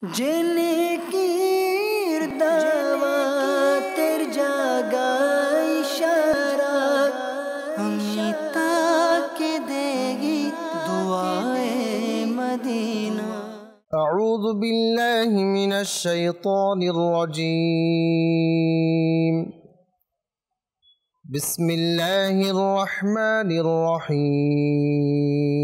जिनकीर दावतेर जागा इशारा अमिता के देगी दुआए मदीना। अऊज़ु बिल्लाहि मिनश शैतानिर रजीम। बिस्मिल्लाहिर रहमानिर रहीम।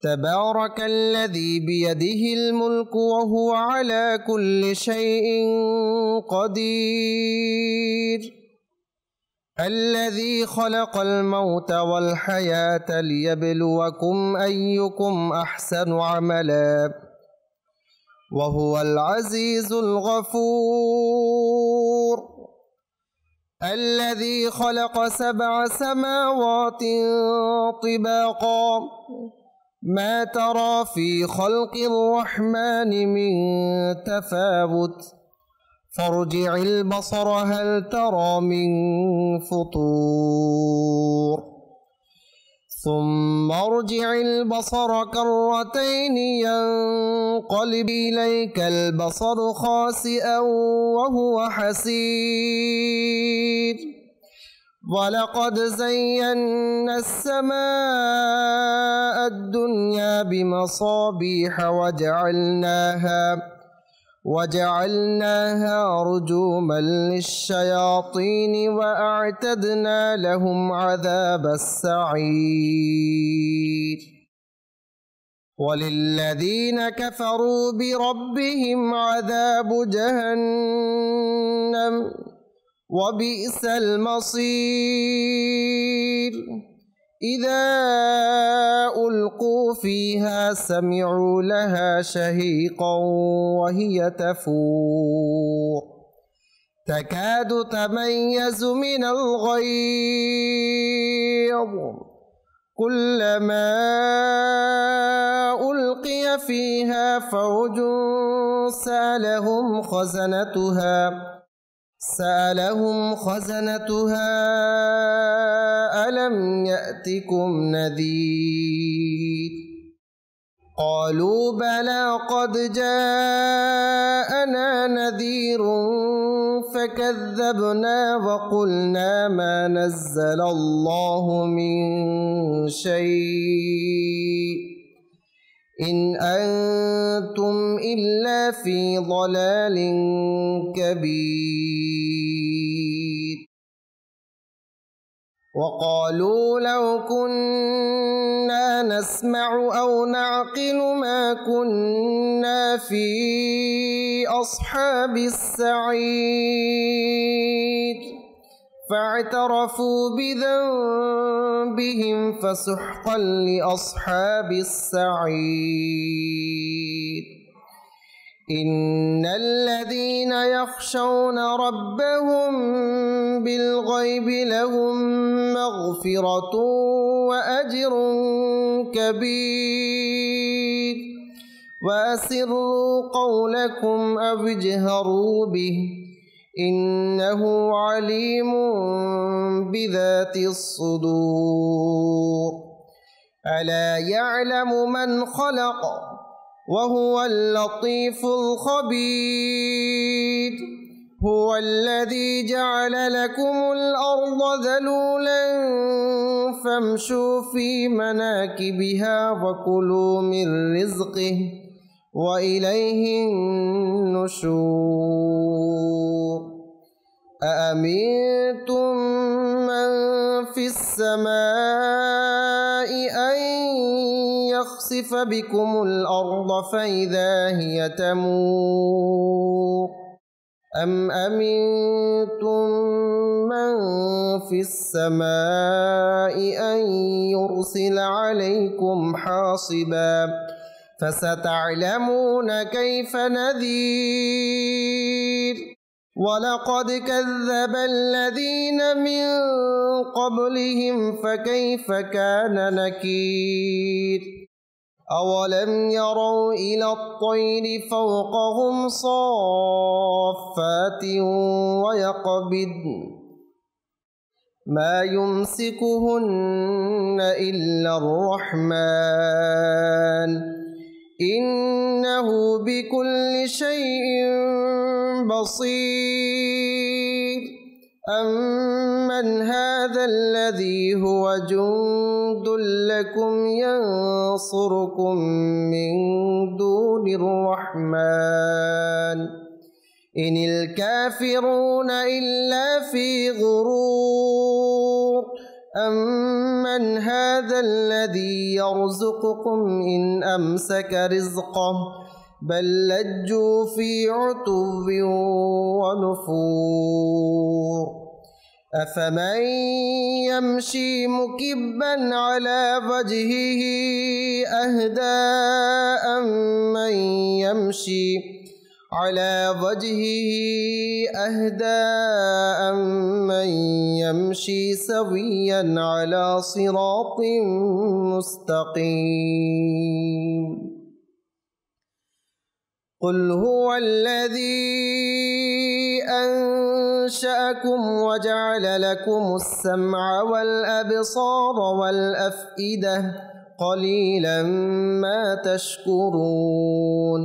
तबारकल्लज़ी बियदिहिल मुल्कु वहुव अला कुल्लि शैइन क़दीर। अल्लज़ी खलक़ल मौत वल हयात लियब्लुवकुम अय्युकुम अहसनु अमला वहुवल अज़ीज़ुल गफ़ूर। अल्लज़ी खलक़ सबअ समावातिन तिबाक़ा मा तरा फ़ी ख़ल्क़िर रहमानि मिन तफ़ावुत फ़र्जि'ल बसर हल तरा मिन फ़ुतूर सुम्मा अर्जि'ल बसर कर्रतैन यंक़लिब इलैकल बसर ख़ासिअन वहुव हसीर। वलक़द ज़य्यन्ना अस्समाअ अद्दुन्या बिमसाबीह वजअलनाहा रुजूमन लिश्शयातीन वअअतदना लहुम अज़ाबस्सईर। वलिल्लज़ीन कफ़रू बिरब्बिहिम अज़ाबु जहन्नम वबिअसल मसीर। इज़ा उल्क़ू फ़ीहा समिअू लहा शहीक़न वहिय तफ़ूर तकादु तमय्यज़ु मिनल ग़यज़ कुल्लमा उल्क़िय फ़ीहा फ़ौजुन सअलहुम ख़ज़नतुहा अलम यअतिकुम नज़ीर। क़ालू बला क़द जाअना नज़ीरुन फ़कज़्ज़बना वक़ुलना मा नज़्ज़लल्लाहु मिन शै'इन इन अंतुम इल्ला फ़ी ज़लालिन कबीर। वक़ालू लौ कुन्ना नस्मअु औ नअक़िलु मा कुन्ना फ़ी अस्हाबिस सईर फ़अतरफ़ू बिज़ंबिहिम फ़सुहक़न लिअस्हाबिस सईर। इन्नल्लज़ीन यख़शौन रब्बहुम बिलग़ैबि लहुम मग़फ़िरतुन वअज्रुन कबीर। वअसिर्रू क़ौलकुम अव इजहरू बिहि इन्नहु अलीमुन बिज़ातिस सुदूर। अला यअलमु मन ख़लक़ वहुवल लतीफ़ुल ख़बीर। हुवल्लज़ी जअल लकुमुल अर्ज़ ज़लूलन फ़म्शू फ़ी मनाकिबिहा वकुलू मिन रिज़्क़िहि वइलैहिन नुशूर। अअमिनतुम मन फ़िस समाइ अन यख़सिफ़ बिकुमुल अर्ज़ फ़इज़ा हिय तमूर अम अमिनतुम मन फ़िस समाइ अन युरसिल अलैकुम हासिबा फसतअलमून कैफ़ नज़ीर। वलक़द कज़्ज़ब الذين मिन क़ब्लिहिम फ़कैफ़ कान नकीर। अवलम यरौ इलत्तैरि फ़ौक़हुम صافातिन वयक़बिद्न ما يمسكهن إلا الرحمن إنه بكل شيء بصير أمن هذا الذي هو جند لكم ينصركم من دون الرحمن إن الكافرون إلا في غرور أمن هذا الذي يرزقكم إن أمسك رزقه بل لجوا في عتو ونفور أفمن يمشي مكبا على وجهه أهدى أمن يمشي على وجهه أهدى أمن يمشي سويا على صراط مستقيم قل هو الذي أنشأكم وجعل لكم السمع والأبصار والأفئدة قليلا ما تشكرون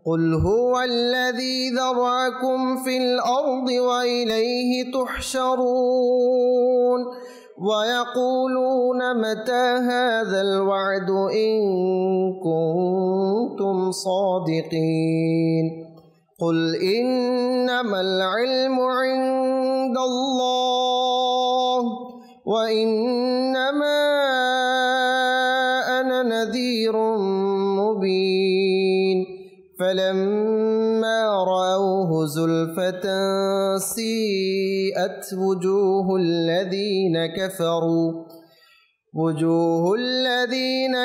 قل هو الذي ذرأكم في الأرض وإليه تحشرون ويقولون متى هذا الوعد إن كنتم صادقين قل إنما العلم عند الله وإنما أنا نذير مبين فلما رأوه زلفة سيئت وجوه الذين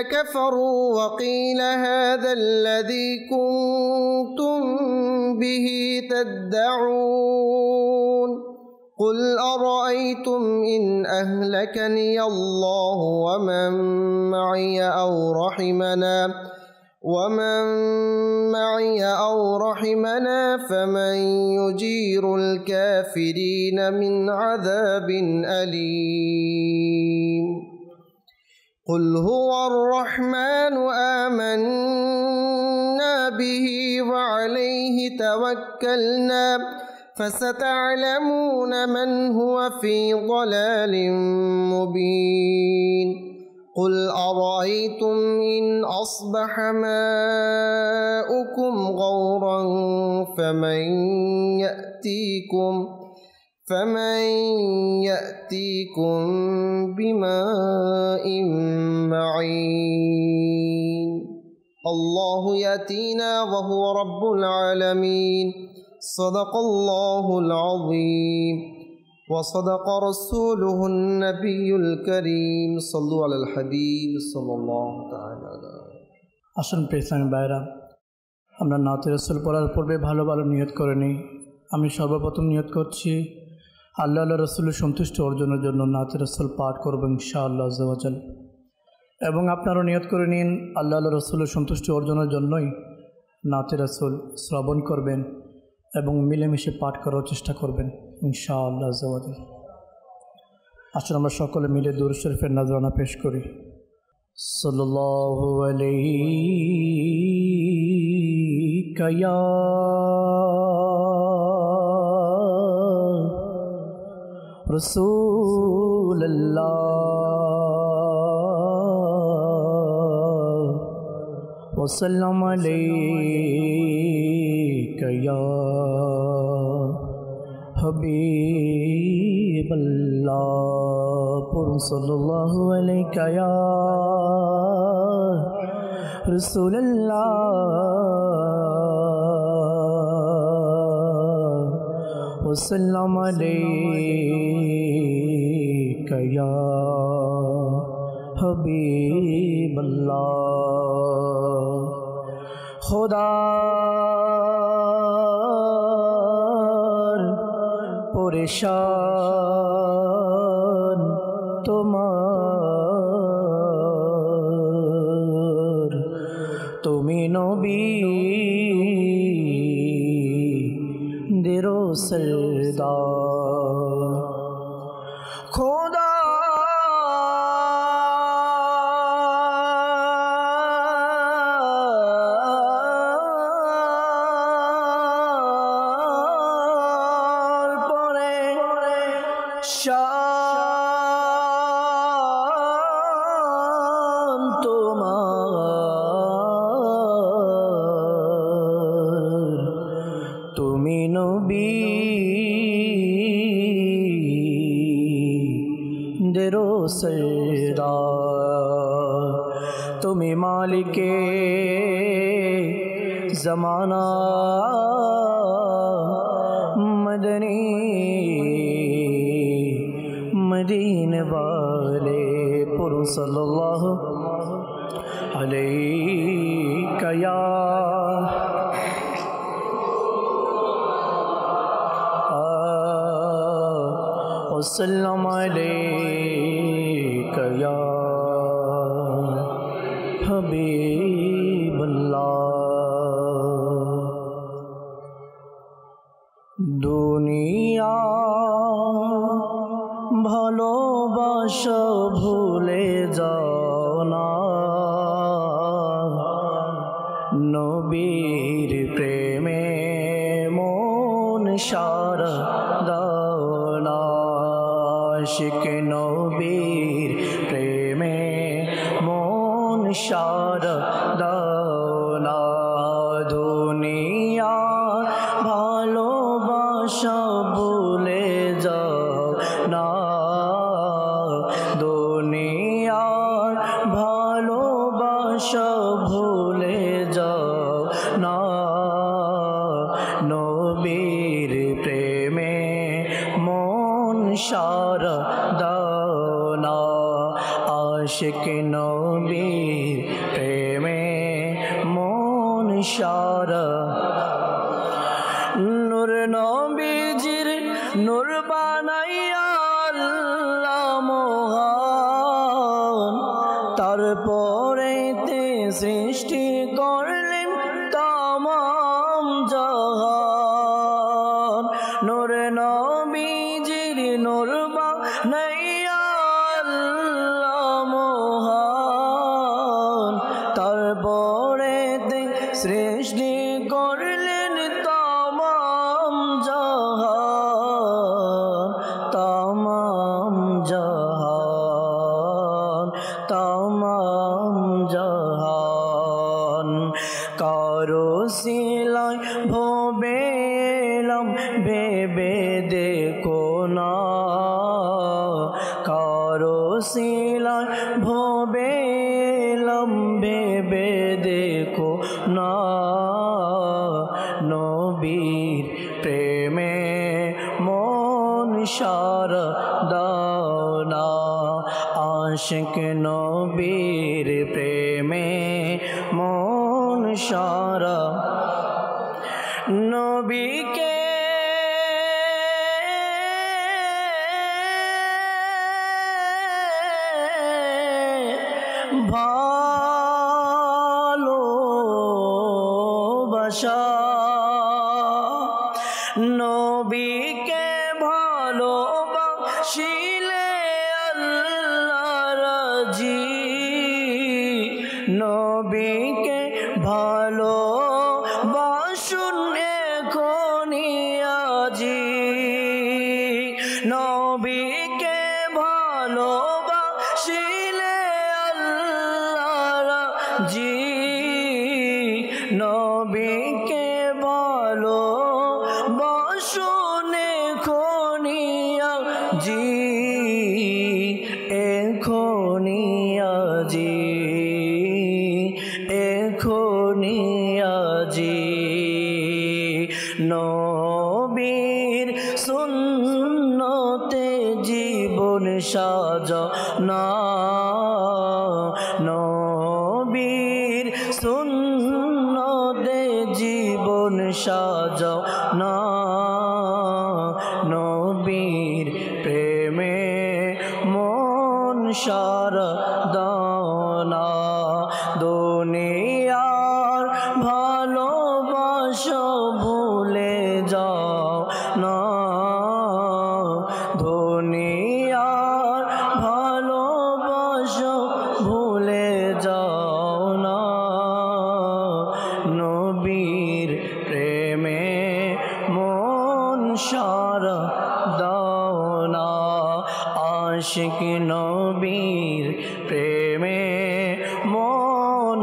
كفروا وقيل هذا الذي كنتم به تدعون قل أرأيتم إن أهلكني الله ومن معي أو رحمنا فمن يجير الكافرين من عذاب أليم قل هو الرحمن آمنا به وعليه توكلنا فستعلمون من هو في ضلال مبين قل أرأيتم إن أصبح ماؤكم غورا فمن يأتيكم بماء معين الله يأتينا وهو رب العالمين صدق الله العظيم وصدق رسوله النبي الكريم صلوا على الحبيب صلى الله تعالى عليه আসুন পেছামি বাইরা আমরা নাতে রাসূল পড়ার পূর্বে ভালো ভালো নিয়ত করে নিই। আমি সর্বপ্রথম নিয়ত করছি আল্লাহ রাসূলের সন্তুষ্টি অর্জনের জন্য নাতে রাসূল পাঠ করব ইনশাআল্লাহ আযজা ওয়া জাল। এবং আপনারাও নিয়ত করে নিন আল্লাহ রাসূলের সন্তুষ্টি অর্জনের জন্যই নাতে রাসূল শ্রবণ করবেন এবং মিলেমিশে পাঠ করার চেষ্টা করবেন ইনশাআল্লাহ আযজা ওয়া জাল। আসুন আমরা সকলে মিলে দুরূদ শরীফের নাযরানা পেশ করি। সাল্লাল্লাহু আলাইকা ইয়া রাসূলুল্লাহ ওয়া সাল্লাম আলাইকা ইয়া হাবিবাল্লাহ পড়ুন সাল্লাল্লাহু আলাইকা ইয়া রাসূলুল্লাহ ওয়া সাল্লাম আলাইকা ইয়া হাবিবাল্লাহ। খোদার পরেশান তোমার তুমি নবী দেরো সরদার। খোদা শান তোমার, তুমি নবী দেরো সরদার, তুমি মালিকে ज़माना मदनी मदीने वाले पुरुष सल्लल्लाहु अलैहि या वसल्लम अलैका या हबीबल्लाह। दुनिया ভালোবাসা ভুলে যাও না, নবীর প্রেমে মন সারা দাও না, আশিক নবীর প্রেমে মন সারা দাও না। দুনিয়া ভালোবাসা ভুলে যাও না, দুনিয়ার ভালোবাসা ভুলে যাও না, নবীর প্রেমে মন সারা দাও না, আশিক নবীর প্রেমে মন সারা। নূর নবীজির নূর বানাইয়া আল্লাহ মহান, তারপরেতে সৃষ্টি করলেন তামাম জাহান। নূর নবীজির নূর বানাইয়া আল্লাহ মহান, তারপরেতে সৃষ্টি করলেন তামাম জাহান, তামাম জাহান, তামাম জাহান। কারো সিলাই ভবেলাম ভেবে দেখো না, কারো সিলাই ভবেলাম ভেবে দেখো না, নবীর প্রেমে মন সারা দাও না, আশিক নবীর প্রেমে মন সারা। নবীকে ভালোবাসা, নবীকে ভালোবাসিলে আল্লাহ রাজি, নবীকে ভালোবাসুন এখনি আজি, নবীকে ভালোবাসিলে আল্লাহ রাজি, নবীকে ভালোবাসুন এখনি আজি, এখনি আজি, এখনি আজি। নবীর সুন্নতে জীবন সাজাও না, নবীর সুন্নতে জীবন সাজাও না, নবীর প্রেমে মন সারা দাও না, দুনিয়ার ভালোবাসা ভুলে যাও না, দুনিয়ার ভালোবাসা ভুলে যাও না, নবীর প্রেমে আশিক নবীর প্রেমে মন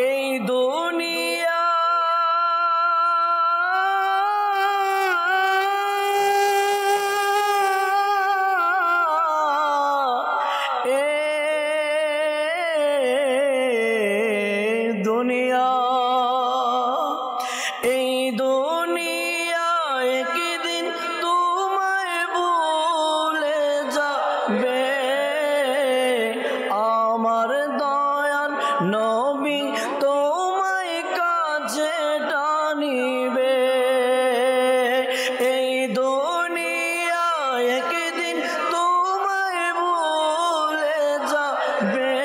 এই দুনিয়া দুনিয়া এই দুনিয়া একদিন তোমায় ভুলে যাবে আমার দয়াল নবী তোমায় কাছে টানিবে এই দুনিয়া একদিন তোমায় ভুলে যাবে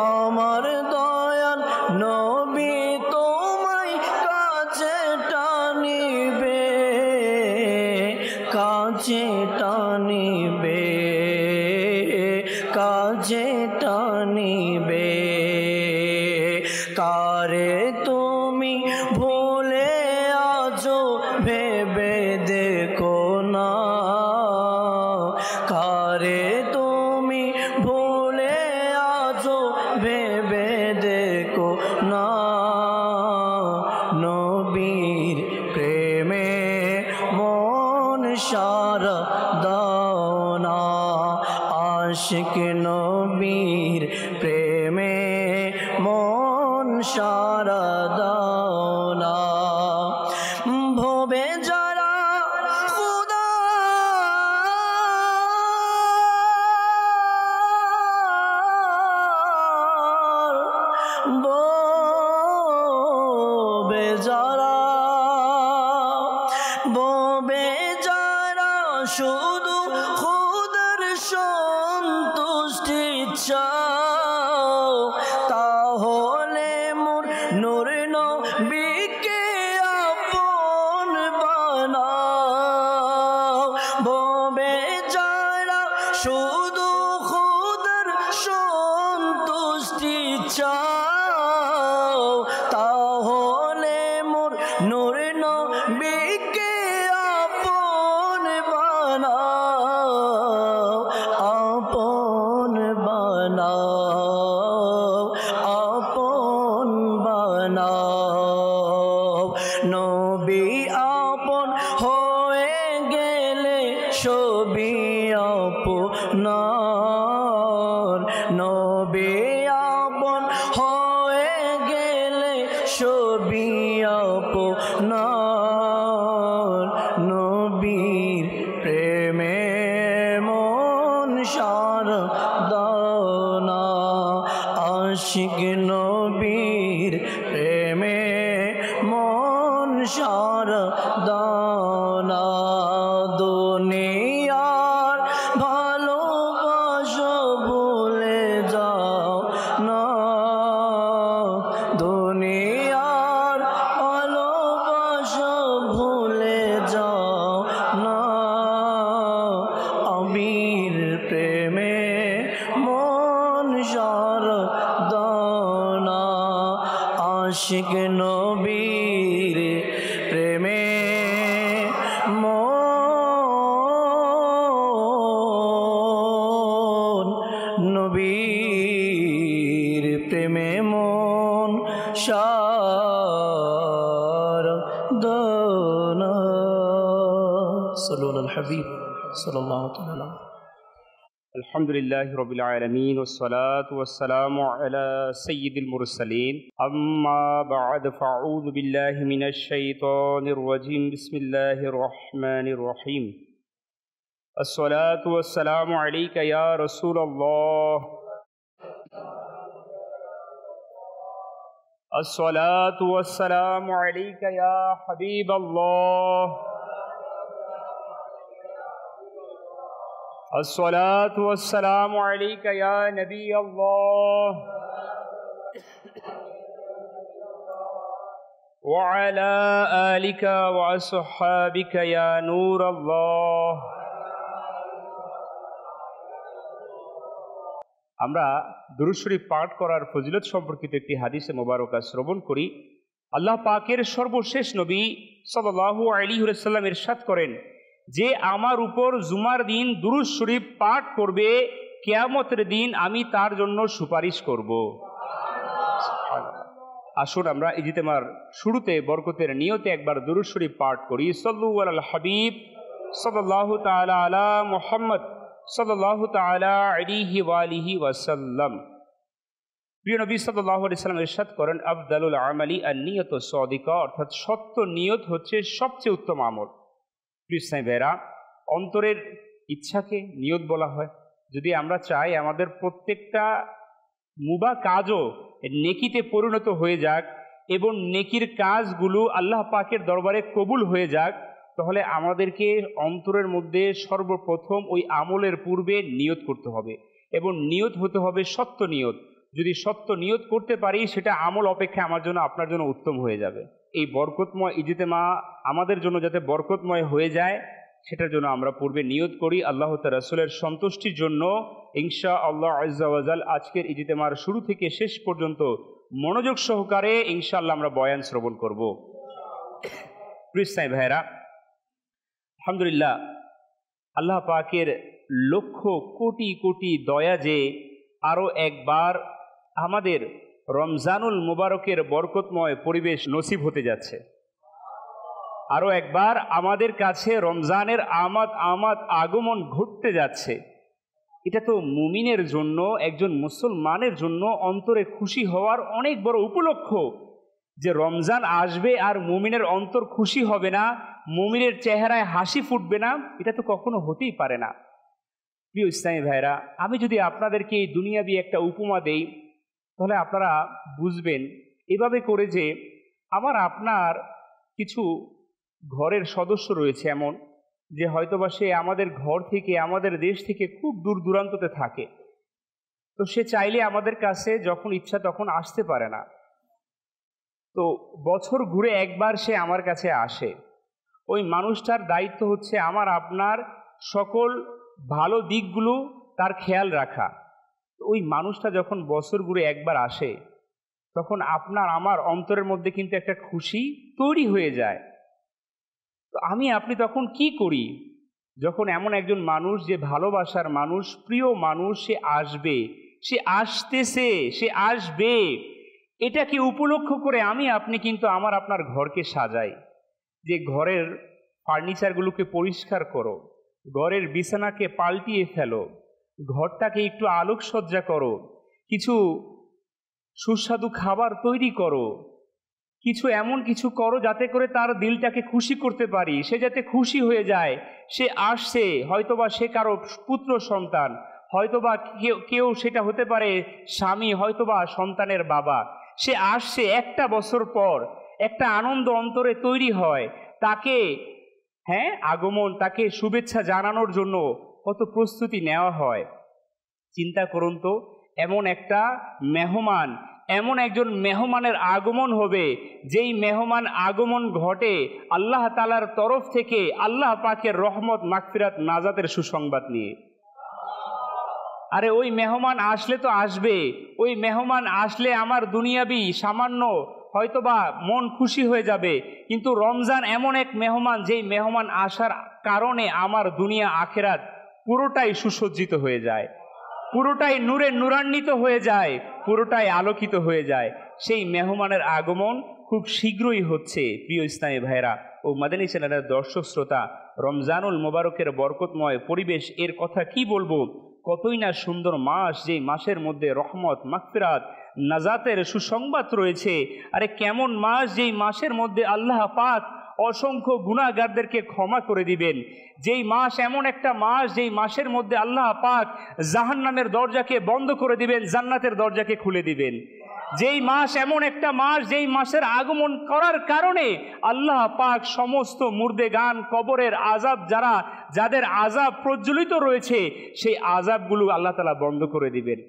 আমার দয়াল নবী তোমায় কাছে টানিবে কাছে টানিবে কাছে টানিবে কারে তুমি ভুলে আছো ভেবে দেখো না কারে তুমি ভুলে আছো ভেবে দেখো না নবীর প্রেমে মন সারা দাও না আশিক নবীর প্রেমে মন সারা দাও না ভবে যারা খুদা বেজারা শুধু খুদার সন্তুষ্টি চাও তাহলে মোর নূর নবীকে আপন বানাও বেজারা শুধু খুদার সন্তুষ্টি চাও তাহলে মোর নূর নবীকে আপন বানাও আপন বানাও আপন বানাও নবী আপন হয়ে গেলে সবই আপনার নবী আপন হয়ে গেলে সবই আপনার নবীর প্রেমে মন সারা দাও না আশিক নবীর প্রেমে মন সারা দাও না দুনিয়ার ভালোবাসা ভুলে যাও না দুনিয়ার ভালোবাসা ভুলে যাও না আমির প্রেমে মন সারা দাও না আশিক নবীর প্রেমে মন নবীর প্রেমে মন সারা দাও না সাল্লাল্লাহু আলাল হাবিব সাল্লাল্লাহু তাআলা الحمد لله رب العالمين والصلاة والسلام على سيد المرسلين أما بعد فأعوذ بالله من الشيطان الرجيم بسم الله الرحمن الرحيم الصلاة والسلام عليك يا رسول الله الصلاة والسلام عليك يا حبيب الله الصلاة والسلام عليك يا نبي الله وعلى آلك وأصحابك يا نور الله আমরা দুরূদ শরীফ পাঠ করার ফজিলত সম্পর্কিত একটি হাদিসে মোবারকা শ্রবণ করি। আল্লাহ পাকের সর্বশেষ নবী সাল্লাল্লাহু আলাইহি ওয়াসাল্লাম ইরশাদ করেন, যে আমার উপর জুমার দিন দুরূদ শরীফ পাঠ করবে, কিয়ামতের দিন আমি তার জন্য সুপারিশ করব। আসুন আমরা ইজতেমার শুরুতে বরকতের নিয়তে একবার দুরূদ শরীফ পাঠ করি। সাল্লু আলাল হাবিব সাল্লাল্লাহু তাআলা আলা মুহাম্মদ সাল্লাল্লাহু তাআলা আলাইহি ওয়া আলিহি ওয়াসাল্লাম। প্রিয় নবী সাল্লাল্লাহু আলাইহি ওয়াসাল্লাম ইরশাদ করেন, আফদালুল আমালি আন-নিয়াতু সাদিকা, অর্থাৎ সত্য নিয়ত হচ্ছে সবচেয়ে উত্তম আমল। প্রিয় ইসলামী ভাইরা, অন্তরের ইচ্ছাকে নিয়ত বলা হয়। যদি আমরা চাই আমাদের প্রত্যেকটা মুবা কাজও নেকিতে পরিণত হয়ে যাক এবং নেকির কাজগুলো আল্লাহ পাকের দরবারে কবুল হয়ে যাক, তাহলে আমাদেরকে অন্তরের মধ্যে সর্বপ্রথম ওই আমলের পূর্বে নিয়ত করতে হবে এবং নিয়ত হতে হবে সত্য নিয়ত। যদি সত্য নিয়ত করতে পারি, সেটা আমল অপেক্ষা আমার জন্য আপনার জন্য উত্তম হয়ে যাবে। এই বরকতময় ইজতেমা আমাদের জন্য যাতে বরকতময় হয়ে যায়, সেটার জন্য আমরা পূর্বে নিয়ত করি আল্লাহ তাআলা রাসূলের সন্তুষ্টির জন্য। ইনশাআল্লাহ আজ্জা ওয়া জাল আজকের ইজতেমার শুরু থেকে শেষ পর্যন্ত মনোযোগ সহকারে ইনশাআল্লাহ আমরা বয়ান শ্রবণ করব। প্রিয় ইসলামী ভাইরা, আলহামদুলিল্লাহ, আল্লাহ পাকের লক্ষ কোটি কোটি দয়া যে আরও একবার আমাদের রমজানুল মুবারকের বরকতময় পরিবেশ নসিব হতে যাচ্ছে। আরও একবার আমাদের কাছে রমজানের আমাদ আগমন ঘটতে যাচ্ছে। এটা তো মুমিনের জন্য, একজন মুসলমানের জন্য অন্তরে খুশি হওয়ার অনেক বড় উপলক্ষ যে রমজান আসবে আর মুমিনের অন্তর খুশি হবে না, মুমিনের চেহারায় হাসি ফুটবে না, এটা তো কখনো হতেই পারে না। প্রিয় ইসলামী ভাইরা, আমি যদি আপনাদেরকে এই দুনিয়াবি একটা উপমা দেই, তাহলে আপনারা বুঝবেন এভাবে করে যে আমার আপনার কিছু ঘরের সদস্য রয়েছে এমন যে হয়তোবা সে আমাদের ঘর থেকে, আমাদের দেশ থেকে খুব দূর দূরান্ততে থাকে। তো সে চাইলে আমাদের কাছে যখন ইচ্ছা তখন আসতে পারে না। তো বছর ঘুরে একবার সে আমার কাছে আসে। ওই মানুষটার দায়িত্ব হচ্ছে আমার আপনার সকল ভালো দিকগুলো তার খেয়াল রাখা। ওই মানুষটা যখন বছর ঘুরে একবার আসে, তখন আপনার আমার অন্তরের মধ্যে কিন্তু একটা খুশি তৈরি হয়ে যায়। তো আমি আপনি তখন কি করি? যখন এমন একজন মানুষ, যে ভালোবাসার মানুষ, প্রিয় মানুষ, সে আসবে, সে আসতেছে, সে আসবে, এটাকে উপলক্ষ করে আমি আপনি কিন্তু আমার আপনার ঘরকে সাজাই। যে ঘরের ফার্নিচারগুলোকে পরিষ্কার করো, ঘরের বিছানাকে পাল্টিয়ে ফেলো, ঘরটাকে একটু আলোকসজ্জা করো, কিছু সুস্বাদু খাবার তৈরি করো, কিছু এমন কিছু করো যাতে করে তার দিলটাকে খুশি করতে পারি, সে যাতে খুশি হয়ে যায়। সে আসছে, হয়তোবা সে কারো পুত্র সন্তান, হয়তোবা কেউ সেটা হতে পারে স্বামী, হয়তোবা সন্তানের বাবা। সে আসছে, একটা বছর পর একটা আনন্দ অন্তরে তৈরি হয়, তাকে আগমন, তাকে শুভেচ্ছা জানানোর জন্য কত প্রস্তুতি নেওয়া হয়। চিন্তা করুন তো, এমন একটা মেহমান, এমন একজন মেহমানের আগমন হবে, যেই মেহমান আগমন ঘটে আল্লাহ তাআলার তরফ থেকে, আল্লাহ পাকের রহমত, মাগফিরাত, নাজাতের সুসংবাদ নিয়ে। আরে ওই মেহমান আসলে তো আসবে, ওই মেহমান আসলে আমার দুনিয়াবি সামান্য হয়তোবা মন খুশি হয়ে যাবে, কিন্তু রমজান এমন এক মেহমান, যেই মেহমান আসার কারণে আমার দুনিয়া আখেরাত পুরোটাই সুসজ্জিত হয়ে যায়, পুরোটাই নূরে নূরান্বিত হয়ে যায়, পুরোটাই আলোকিত হয়ে যায়। সেই মেহমানের আগমন খুব শীঘ্রই হচ্ছে। প্রিয় ইসলামী ভাইরা ও মাদানী চ্যানেলের দর্শক শ্রোতা, রমজানুল মোবারকের বরকতময় পরিবেশ, এর কথা কি বলবো, কতই না সুন্দর মাস, যেই মাসের মধ্যে রহমত, মাগফিরাত, নাজাতের সুসংবাদ রয়েছে। আরে কেমন মাস, যেই মাসের মধ্যে আল্লাহ পাক অসংখ্য গুনাহগারদেরকে ক্ষমা করে দিবেন। যেই মাস এমন একটা মাস, যেই মাসের মধ্যে আল্লাহ পাক জাহান্নামের দরজাকে বন্ধ করে দিবেন, জান্নাতের দরজাকে খুলে দিবেন। যেই মাস এমন একটা মাস, যেই মাসের আগমন করার কারণে আল্লাহ পাক সমস্ত মুর্দেগান, কবরের আযাব, যাদের আযাব প্রজ্বলিত রয়েছে, সেই আযাবগুলো আল্লাহ তাআলা বন্ধ করে দিবেন।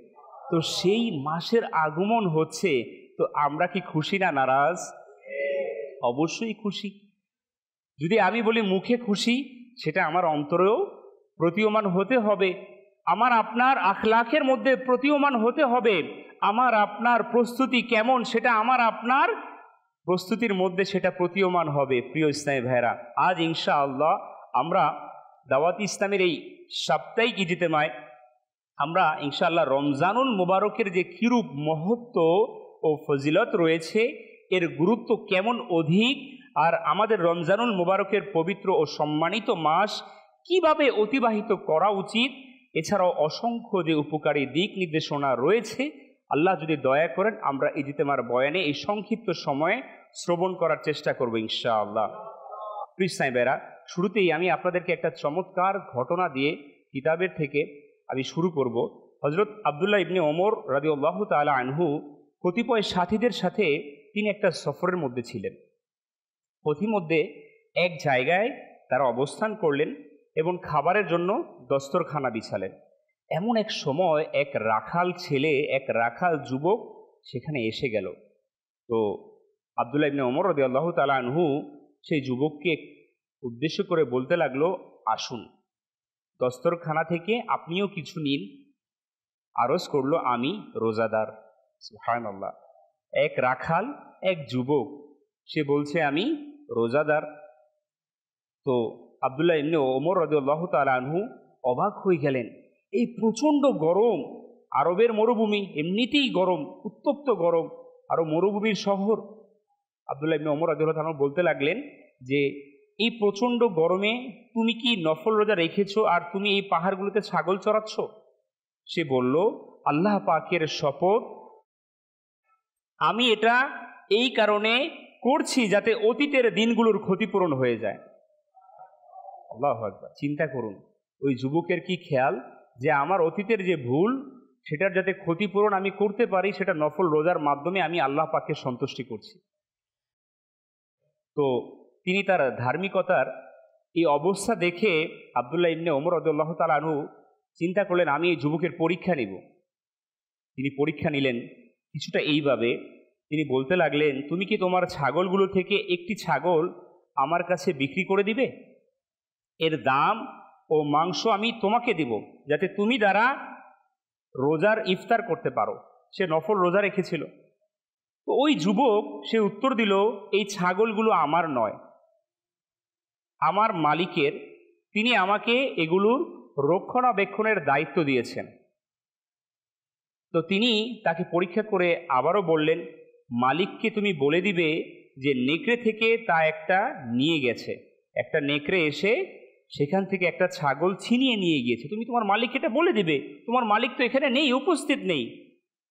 তো সেই মাসের আগমন হচ্ছে, তো আমরা কি খুশি না নারাজ? অবশ্যই খুশি। যদি আমি বলি মুখে খুশি, সেটা আমার অন্তরেও প্রতীয়মান হতে হবে, আমার আপনার আখলাকের মধ্যে প্রতীয়মান হতে হবে। আমার আপনার প্রস্তুতি কেমন, সেটা আমার আপনার প্রস্তুতির মধ্যে সেটা প্রতীয়মান হবে। প্রিয় ইসলামী ভাইরা, আজ ইনশাআল্লাহ আমরা দাওয়াত ইসলামের এই সাপ্তাহিক ইজতেমায় আমরা ইনশাআল্লাহ রমজানুল মুবারকের যে কিরূপ মহত্ব ও ফজিলত রয়েছে, এর গুরুত্ব কেমন অধিক, আর আমাদের রমজানুল মুবারকের পবিত্র ও সম্মানিত মাস কিভাবে অতিবাহিত করা উচিত, এছাড়াও অসংখ্য যে উপকারী দিক নির্দেশনা রয়েছে, আল্লাহ যদি দয়া করেন আমরা ইজতেমার বয়ানে এই সংক্ষিপ্ত সময়ে শ্রবণ করার চেষ্টা করব ইনশাআল্লাহ। প্রিয় সাইবেরা, শুরুতেই আমি আপনাদেরকে একটা চমৎকার ঘটনা দিয়ে কিতাবের থেকে আমি শুরু করব। হযরত আব্দুল্লাহ ইবনে ওমর রাদিয়াল্লাহু তাআলা আনহু কতিপয় সাথীদের সাথে তিনি একটা সফরের মধ্যে ছিলেন। পথিমধ্যে এক জায়গায় তারা অবস্থান করলেন এবং খাবারের জন্য দস্তরখানা বিছালেন। এমন এক সময় এক রাখাল ছেলে, এক রাখাল যুবক সেখানে এসে গেল। তো আব্দুল্লাহ ইবনে ওমর রাদিয়াল্লাহু তাআলা আনহু সেই যুবককে উদ্দেশ্য করে বলতে লাগলো, আসুন দস্তরখানা থেকে আপনিও কিছু নিন। আরজ করলো, আমি রোজাদার। সুবহানাল্লাহ, এক রাখাল, এক যুবক, সে বলছে আমি রোজাদার। তো আব্দুল্লাহ ইবনে ওমর রাদিয়াল্লাহু তাআলা আনহু অবাক হয়ে গেলেন। এই প্রচণ্ড গরম, আরবের মরুভূমি, এমনিতেই গরম, উত্তপ্ত গরম, আরও মরুভূমির শহর। আব্দুল্লাহ ইবনে ওমর রাদিয়াল্লাহু তাআলা বলতে লাগলেন যে এই প্রচণ্ড গরমে তুমি কি নফল রোজা রেখেছো আর তুমি এই পাহাড়গুলোতে ছাগল চড়াচ্ছ? সে বলল, আল্লাহ পাকের শপথ, আমি এটা এই কারণে করছি যাতে অতীতের দিনগুলোর ক্ষতিপূরণ হয়ে যায়। আল্লাহু আকবার। চিন্তা করুন ওই যুবকের কি খেয়াল যে আমার অতীতের যে ভুল সেটার যাতে ক্ষতিপূরণ আমি করতে পারি, সেটা নফল রোজার মাধ্যমে আমি আল্লাহ পাকের সন্তুষ্টি করছি। তো তিনি তার ধার্মিকতার এই অবস্থা দেখে আব্দুল্লাহ ইবনে ওমর রাদিয়াল্লাহু তাআলা আনহু চিন্তা করলেন, আমি এই যুবকের পরীক্ষা নিব। তিনি পরীক্ষা নিলেন কিছুটা এইভাবে, তিনি বলতে লাগলেন, তুমি কি তোমার ছাগলগুলো থেকে একটি ছাগল আমার কাছে বিক্রি করে দিবে? এর দাম ও মাংস আমি তোমাকে দিব, যাতে তুমি দ্বারা রোজার ইফতার করতে পারো। সে নফল রোজা রেখেছিল। তো ওই যুবক সে উত্তর দিল, এই ছাগলগুলো আমার নয়, আমার মালিকের। তিনি আমাকে এগুলোর রক্ষণাবেক্ষণের দায়িত্ব দিয়েছেন। তো তিনি তাকে পরীক্ষা করে আবারও বললেন, মালিককে তুমি বলে দিবে যে নেকড়ে থেকে তা একটা নিয়ে গেছে, একটা নেকড়ে এসে সেখান থেকে একটা ছাগল ছিনিয়ে নিয়ে গিয়েছে। তুমি তোমার মালিককে এটা বলে দিবে, তোমার মালিক তো এখানে নেই, উপস্থিত নেই।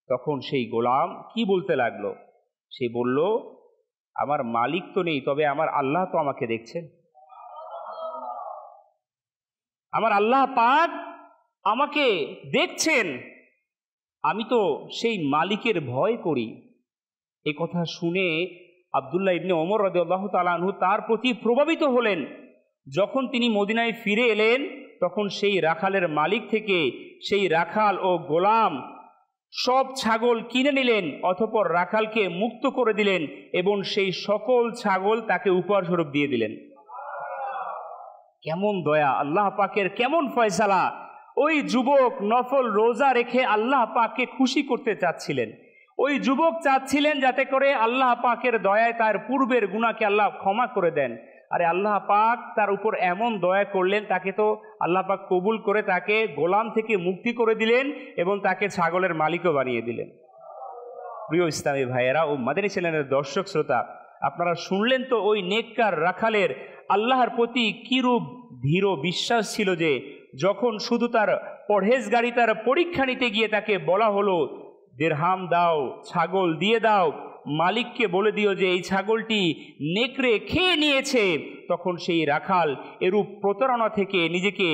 তখন সেই গোলাম কি বলতে লাগলো? সে বলল, আমার মালিক তো নেই, তবে আমার আল্লাহ তো আমাকে দেখছেন। আমার আল্লাহ পাক আমাকে দেখছেন, আমি তো সেই মালিকের ভয় করি। এ কথা শুনে আব্দুল্লাহ ইবনে ওমর রাদিয়াল্লাহু তাআলা আনহু তার প্রতি প্রভাবিত হলেন। যখন তিনি মদিনায় ফিরে এলেন, তখন সেই রাখালের মালিক থেকে সেই রাখাল ও গোলাম সব ছাগল কিনে নিলেন, অতঃপর রাখালকে মুক্ত করে দিলেন এবং সেই সকল ছাগল তাকে উপহার স্বরূপ দিয়ে দিলেন। কেমন দয়া, আল্লাহ পাকের কেমন ফয়সালা! ওই যুবক নফল রোজা রেখে আল্লাহ পাককে খুশি করতে চাচ্ছিলেন। ওই যুবক চাচ্ছিলেন যাতে করে আল্লাহ পাকের দয়ায় তার পূর্বের গুনাহকে আল্লাহ ক্ষমা করে দেন। আরে আল্লাহ পাক তার উপর এমন দয়া করলেন, তাকে তো আল্লাহ পাক কবুল করে তাকে গোলাম থেকে মুক্তি করে দিলেন এবং তাকে ছাগলের মালিকও বানিয়ে দিলেন। প্রিয় ইসলামী ভাইয়েরা ও মাদানী চ্যানেলের দর্শক শ্রোতা, আপনারা শুনলেন তো ওই নেককার রাখালের আল্লাহর প্রতি কিরূপ দৃঢ় বিশ্বাস ছিল যে যখন শুধু তার পরহেজগারি, তার পরীক্ষা নিতে গিয়ে তাকে বলা হলো দিরহাম দাও, ছাগল দিয়ে দাও, মালিককে বলে দিও যে এই ছাগলটি নেকড়ে খেয়ে নিয়েছে, তখন সেই রাখাল এরূপ প্রতারণা থেকে নিজেকে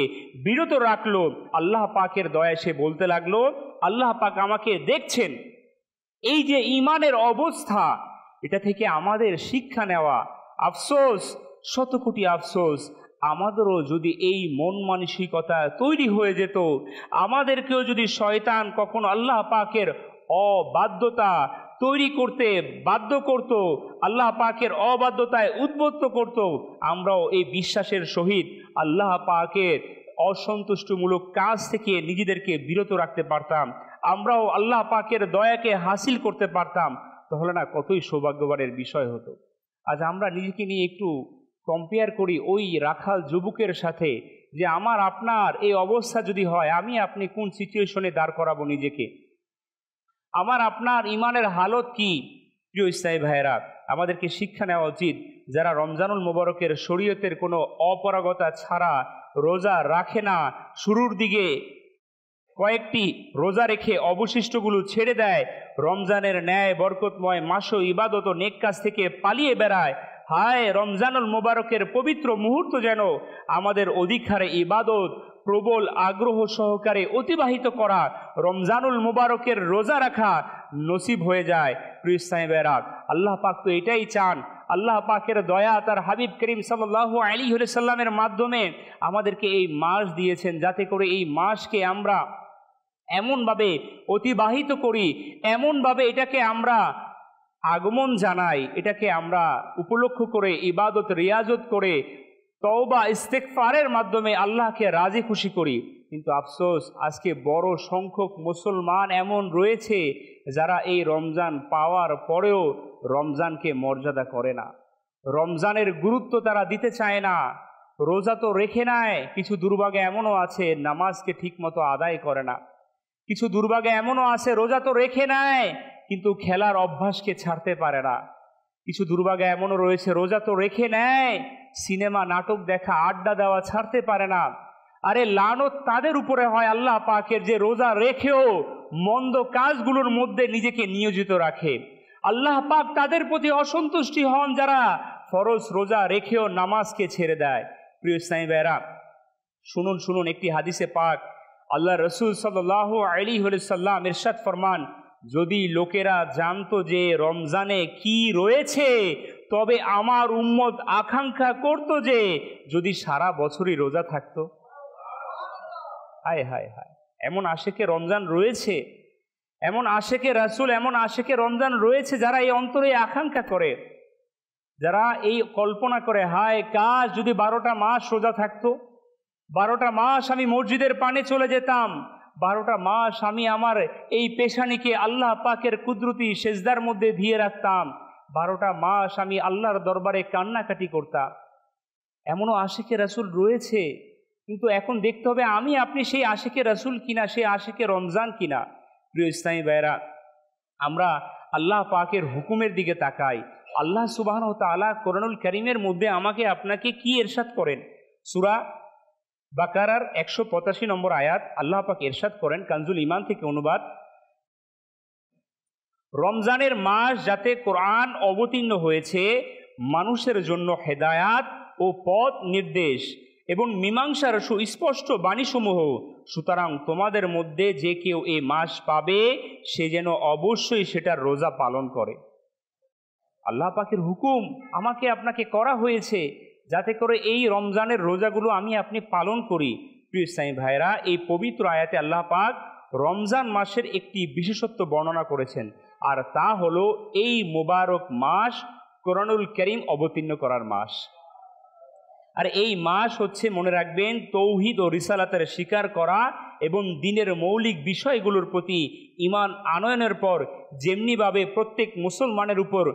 বিরত রাখলো। আল্লাহ পাকের দয়ায় সে বলতে লাগলো, আল্লাহ পাক আমাকে দেখছেন। এই যে ঈমানের অবস্থা, এটা থেকে আমাদের শিক্ষা নেওয়া। আফসোস, শত কোটি আফসোস, আমাদেরও যদি এই মন মানসিকতা তৈরি হয়ে যেত, আমাদেরকেও যদি শয়তান কখনো আল্লাহ পাকের অবাধ্যতা তৈরি করতে বাধ্য করত, আল্লাহ পাকের অবাধ্যতায় উদ্বুদ্ধ করত, আমরাও এই বিশ্বাসের সহিত আল্লাহ পাকের অসন্তুষ্টমূলক কাজ থেকে নিজেদেরকে বিরত রাখতে পারতাম, আমরাও আল্লাহ পাকের দয়াকে হাসিল করতে পারতাম, তাহলে না কতই সৌভাগ্যবানের বিষয় হতো। আজ আমরা নিজেকে নিয়ে একটু কম্পেয়ার করি ওই রাখাল যুবকের সাথে, যে আমার আপনার এই অবস্থা যদি হয়, আমি আপনি কোন সিচুয়েশনে দাঁড় করাবো নিজেকে? আমার আপনার ইমানের হালত কি? প্রিয় ইসলামী ভাইয়েরা, আমাদেরকে শিক্ষা নেওয়া উচিত, যারা রমজানুল মোবারকের শরীয়তের কোনো অপরাগতা ছাড়া রোজা রাখে না, শুরুর দিকে কয়েকটি রোজা রেখে অবশিষ্টগুলো ছেড়ে দেয়, রমজানের ন্যায় বরকতময় মাসও ইবাদত ও নেক কাজ থেকে পালিয়ে বেড়ায়, হায় রমজানুল মোবারকের পবিত্র মুহূর্ত যেন আমাদের অধিকারে ইবাদত প্রবল আগ্রহ সহকারে অতিবাহিত করা, রমজানুল মোবারকের রোজা রাখা নসিব হয়ে যায়। প্রিয় ইসলামী ভাইয়েরা, আল্লাহ পাক তো এটাই চান। আল্লাহ পাকের দয়া তার হাবিব করিম সাল্লাল্লাহু আলাইহি ওয়াসাল্লামের মাধ্যমে আমাদেরকে এই মাস দিয়েছেন, যাতে করে এই মাসকে আমরা এমনভাবে অতিবাহিত করি, এমনভাবে এটাকে আমরা আগমন জানাই, এটাকে আমরা উপলক্ষ করে ইবাদত রিয়াজত করে তওবা ইস্তেগফারের মাধ্যমে আল্লাহকে রাজি খুশি করি। কিন্তু আফসোস, আজকে বড় সংখ্যক মুসলমান এমন রয়েছে যারা এই রমজান পাওয়ার পরেও রমজানকে মর্যাদা করে না, রমজানের গুরুত্ব তারা দিতে চায় না। রোজা তো রেখে নেয়, কিছু দুর্ভাগ্য এমনও আছে নামাজকে ঠিকমতো আদায় করে না। কিছু দুর্ভাগ্য এমনও আছে রোজা তো রেখে নেয় কিন্তু খেলার অভ্যাসকে ছাড়তে পারে না। কিছু দুর্ভাগ্য এমনও রয়েছে রোজা তো রেখে নেয়, সিনেমা নাটক দেখা আড্ডা দেওয়া ছাড়তে পারে না। আরে লানত তাদের উপরে হয় আল্লাহ পাকের, যে রোজা রেখেও মন্দ কাজগুলোর মধ্যে নিজেকে নিয়োজিত রাখে। আল্লাহ পাক তাদের প্রতি অসন্তুষ্টি হন যারা ফরজ রোজা রেখেও নামাজকে ছেড়ে দেয়। প্রিয় ইসলামী ভাইয়েরা, শুনুন শুনুন একটি হাদিসে পাক আল্লাহ রসুল সাল্লাল্লাহু আলাইহি ওয়াসাল্লাম ইরশাদ ফরমান, যদি লোকেরা জানতো যে রমজানে কি রয়েছে, তবে আমার উম্মত আকাঙ্ক্ষা করত যে যদি সারা বছরই রোজা থাকতো। হায় হায় হায়, এমন আশেকে রমজান রয়েছে, এমন আশেকে রাসূল, এমন আশেকে রমজান রয়েছে যারা এই অন্তরে আকাঙ্ক্ষা করে, যারা এই কল্পনা করে, হায় কাশ যদি 12টা মাস রোজা থাকতো, 12টা মাস আমি মসজিদের পানে চলে যেতাম, 12টা মাস আমি আমার এই পেশানিকে আল্লাহ পাকের কুদরতি সেজদার মধ্যে দিয়ে রাখতাম, 12টা মাস আমি আল্লাহর দরবারে কান্নাকাটি করতাম। এমনও আশিকে রাসূল রয়েছে, কিন্তু এখন দেখতে হবে আমি আপনি সেই আশিকে রাসূল কিনা, সেই আশিকে রমজান কিনা। প্রিয় ইসলামী ভাইয়েরা, আমরা আল্লাহ পাকের হুকুমের দিকে তাকাই। আল্লাহ সুবহানাহু ওয়া তাআলা কোরআনুল কারীমের মধ্যে আমাকে আপনাকে কি ইরশাদ করেন? সূরা বাকারার 185 নম্বর আয়াত আল্লাহ পাক ইরশাদ করেন, কানজুল ঈমান থেকে অনুবাদ, রমজানের মাস যাতে কোরআন অবতীর্ণ হয়েছে মানুষের জন্য হেদায়াত ও পথ নির্দেশ এবং মীমাংসার সুস্পষ্ট বাণীসমূহ, সুতরাং তোমাদের মধ্যে যে কেউ এই মাস পাবে সে যেন অবশ্যই সেটার রোজা পালন করে। আল্লাহ পাকের হুকুম আমাকে আপনাকে করা হয়েছে যাতে করে এই রমজানের রোজাগুলো আমি আপনি পালন করি। প্রিয় ইসলামী ভাইরা, এই পবিত্র আয়াতে আল্লাহ পাক রমজান মাসের একটি বিশেষত্ব বর্ণনা করেছেন, আর তা হলো এই মোবারক মাস কোরআনুল কারীম অবতীর্ণ করার মাস। আর এই মাস হচ্ছে, মনে রাখবেন, তৌহিদ ও রিসালাতের স্বীকার করা এবং দ্বীনের মৌলিক বিষয়গুলোর প্রতি ঈমান আনয়নের পর যেমনিভাবে প্রত্যেক মুসলমানের উপর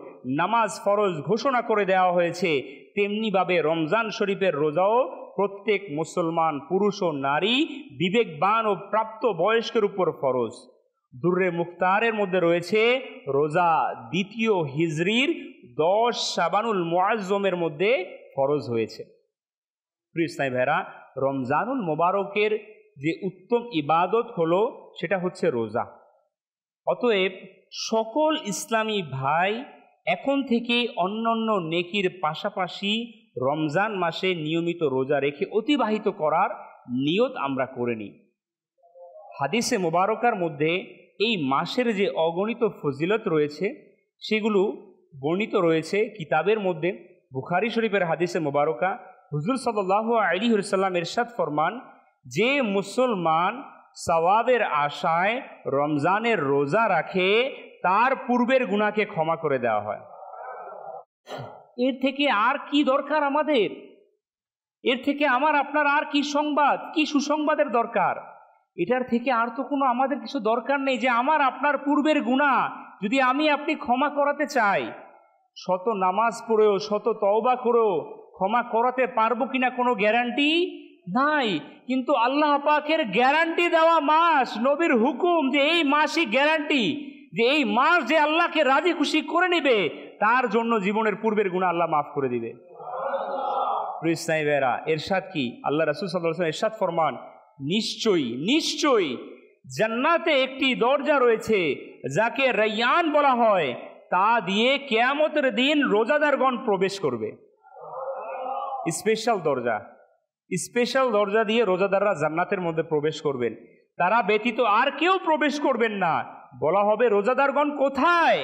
নামাজ ফরজ ঘোষণা করে দেওয়া হয়েছে, তেমনিভাবে রমজান শরীফের রোজাও প্রত্যেক মুসলমান পুরুষ ও নারী, বিবেকবান ও প্রাপ্ত বয়স্কের উপর ফরজ। দুর্রে মুখতারের মধ্যে রয়েছে রোজা দ্বিতীয় হিজরির 10 শাবানুল মুআজ্জমের মধ্যে ফরজ হয়েছে। প্রিয় ইসলামী ভাইরা, রমজানুল মোবারকের যে উত্তম ইবাদত হলো সেটা হচ্ছে রোজা। অতএব সকল ইসলামী ভাই এখন থেকে অন্যান্য নেকির পাশাপাশি রমজান মাসে নিয়মিত রোজা রেখে অতিবাহিত করার নিয়ত আমরা করে নিই। হাদিসে মোবারকার মধ্যে এই মাসের যে অগণিত ফজিলত রয়েছে সেগুলো বর্ণিত রয়েছে কিতাবের মধ্যে। বুখারী শরীফের হাদিসে মোবারকা হুজুর সাল্লাল্লাহু আলাইহি ওয়াসাল্লাম ইরশাদ ফরমান, যে মুসলমান সওয়াবের আশায় রমজানের রোজা রাখে তার পূর্বের গুনাহকে ক্ষমা করে দেওয়া হয়। এর থেকে আর কি দরকার আমাদের? এর থেকে আমার আপনার আর কি সংবাদ, কি সুসংবাদের দরকার? এটার থেকে আর তো কোনো আমাদের কিছু দরকার নেই যে আমার আপনার পূর্বের গুনাহ যদি আমি আপনি ক্ষমা করাতে চাই, শত নামাজ পড়েও শত তওবা করেও ক্ষমা করাতে পারবো কিনা কোনো গ্যারান্টি নাই, কিন্তু আল্লাহ পাকের গ্যারান্টি দেওয়া মাস, নবীর হুকুম যে এই মাসই গ্যারান্টি, যে এই মাস যে আল্লাহকে রাজি খুশি করে নেবে তার জন্য জীবনের পূর্বের গুনাহ আল্লাহ মাফ করে দিবে। ইসলামী ভাইরা, এরশাদ কি? আল্লাহ রাসূল সাল্লাল্লাহু আলাইহি ওয়াসাল্লাম এরশাদ ফরমান, নিশ্চয়ই নিশ্চয়ই জান্নাতে একটি দরজা রয়েছে যাকে রায়্যান বলা হয়, তা দিয়ে কিয়ামতের দিন রোজাদারগণ প্রবেশ করবে। স্পেশাল দরজা, স্পেশাল দরজা দিয়ে রোজাদাররা জান্নাতের মধ্যে প্রবেশ করবেন, তারা ব্যতীত আর কেউ প্রবেশ করবেন না। বলা হবে রোজাদারগণ কোথায়?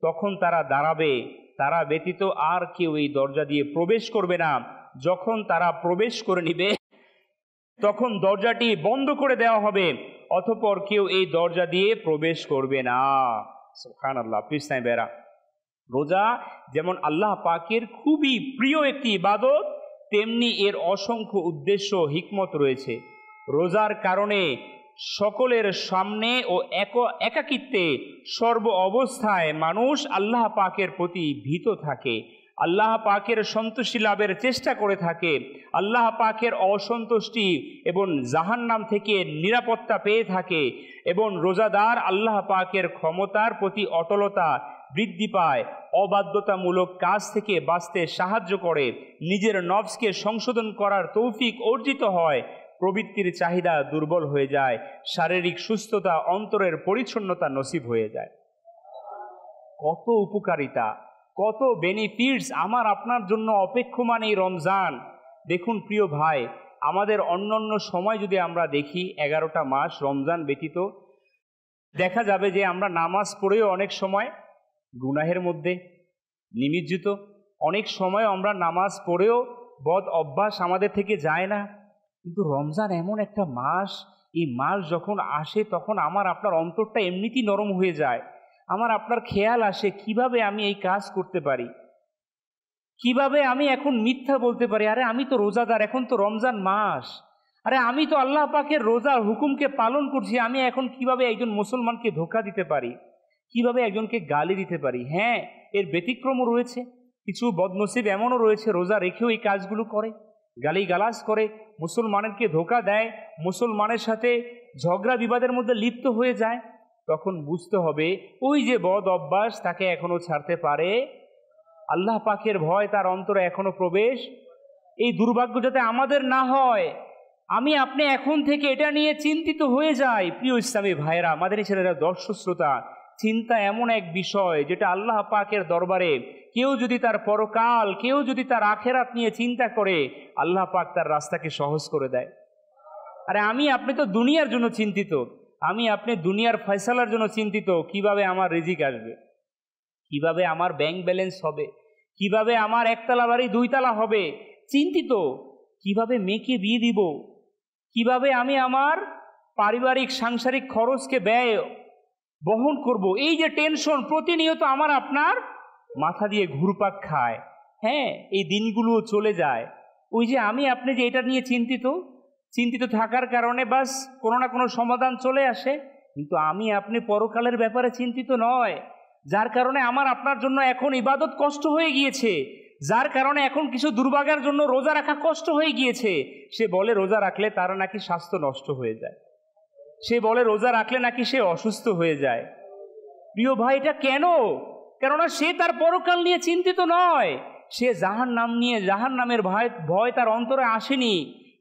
তখন তারা দাঁড়াবে, তারা ব্যতীত আর কেউ এই দরজা দিয়ে প্রবেশ করবে না। যখন তারা প্রবেশ করে নিবে তখন দরজাটি বন্ধ করে দেওয়া হবে, অতঃপর কেউ এই দরজা দিয়ে প্রবেশ করবে না। সুবহানাল্লাহ। ইসলামী ভাইরা, রোজা যেমন আল্লাহ পাকের খুবই প্রিয় একটি ইবাদত, তেমনি এর অসংখ্য উদ্দেশ্য হিকমত রয়েছে। রোজার কারণে সকলের সামনে ও একাকিত্বে সর্ব অবস্থায় মানুষ আল্লাহ পাকের প্রতি ভীত থাকে, আল্লাহ পাকের সন্তুষ্টি লাভের চেষ্টা করে থাকে, আল্লাহ পাকের অসন্তুষ্টি এবং জাহান্নাম থেকে নিরাপত্তা পেয়ে থাকে, এবং রোজাদার আল্লাহ পাকের ক্ষমতার প্রতি অটলতা বৃদ্ধি পায়, অবাধ্যতামূলক কাজ থেকে বাঁচতে সাহায্য করে, নিজের নফসকে সংশোধন করার তৌফিক অর্জিত হয়, প্রবৃত্তির চাহিদা দুর্বল হয়ে যায়, শারীরিক সুস্থতা, অন্তরের পরিচ্ছন্নতা নসিব হয়ে যায়। কত উপকারিতা, কত বেনিফিটস আমার আপনার জন্য অপেক্ষমান এই রমজান। দেখুন প্রিয় ভাই, আমাদের অন্যান্য সময় যদি আমরা দেখি 11টা মাস রমজান ব্যতীত, দেখা যাবে যে আমরা নামাজ পড়েও অনেক সময় গুনাহের মধ্যে নিমজ্জিত, অনেক সময় আমরা নামাজ পড়েও বদ অভ্যাস আমাদের থেকে যায় না। কিন্তু রমজান এমন একটা মাস, এই মাস যখন আসে তখন আমার আপনার অন্তরটা এমনিতেই নরম হয়ে যায়। আমার আপনার খেয়াল আসে কিভাবে আমি এই কাজ করতে পারি, কিভাবে আমি এখন মিথ্যা বলতে পারি। আরে আমি তো রোজাদার, এখন তো রমজান মাস, আরে আমি তো আল্লাহ পাকের রোজার হুকুমকে পালন করছি, আমি এখন কিভাবে একজন মুসলমানকে ধোঁকা দিতে পারি, কিভাবে একজনকে গালি দিতে পারি। হ্যাঁ, এর ব্যতিক্রমও রয়েছে, কিছু বদনসিব এমনও রয়েছে রোজা রেখেও এই কাজগুলো করে, গালিগালাজ করে, মুসলমানকে ধোঁকা দেয়, মুসলমানের সাথে ঝগড়া বিবাদের মধ্যে লিপ্ত হয়ে যায়। তখন বুঝতে হবে ওই যে বদ অভ্যাস তাকে এখনো ছাড়তে পারে, আল্লাহ পাকের ভয় তার অন্তরে এখনো প্রবেশ। এই দুর্ভাগ্য যাতে আমাদের না হয়, আমি আপনি এখন থেকে এটা নিয়ে চিন্তিত হয়ে যাই। প্রিয় ইসলামী ভাইয়েরা, আমাদের ছেলেরা, দর্শক শ্রোতা, চিন্তা এমন এক বিষয় যেটা আল্লাহ পাকের দরবারে কেউ যদি তার পরকাল, কেউ যদি তার আখেরাত নিয়ে চিন্তা করে, আল্লাহ পাক তার রাস্তাকে সহজ করে দেয়। আরে আমি আপনি তো দুনিয়ার জন্য চিন্তিত, আমি আপনি দুনিয়ার ফয়সালার জন্য চিন্তিত, কিভাবে আমার রিজিক আসবে, কিভাবে আমার ব্যাংক ব্যালেন্স হবে, কিভাবে আমার একতলা বাড়ি দুইতলা হবে, চিন্তিত কিভাবে মেয়েকে বিয়ে দিব, কিভাবে আমি আমার পারিবারিক সাংসারিক খরচকে ব্যয় বহন করব। এই যে টেনশন প্রতিনিয়ত আমার আপনার মাথা দিয়ে ঘুরপাক খায়। হ্যাঁ, এই দিনগুলোও চলে যায়। ওই যে আমি আপনি যে এটা নিয়ে চিন্তিত থাকার কারণে বাস কোনো না কোনো সমাধান চলে আসে, কিন্তু আমি আপনি পরকালের ব্যাপারে চিন্তিত নয়, যার কারণে আমার আপনার জন্য এখন ইবাদত কষ্ট হয়ে গিয়েছে, যার কারণে এখন কিছু দুর্ভাগ্যের জন্য রোজা রাখা কষ্ট হয়ে গিয়েছে। সে বলে রোজা রাখলে তার নাকি স্বাস্থ্য নষ্ট হয়ে যায়, সে বলে রোজা রাখলে নাকি সে অসুস্থ হয়ে যায়। প্রিয় ভাই, এটা কেন? কেননা সে তার পরকাল নিয়ে চিন্তিত নয়, সে জাহান্নাম নিয়ে, জাহান্নামের ভয় তার অন্তরে আসেনি,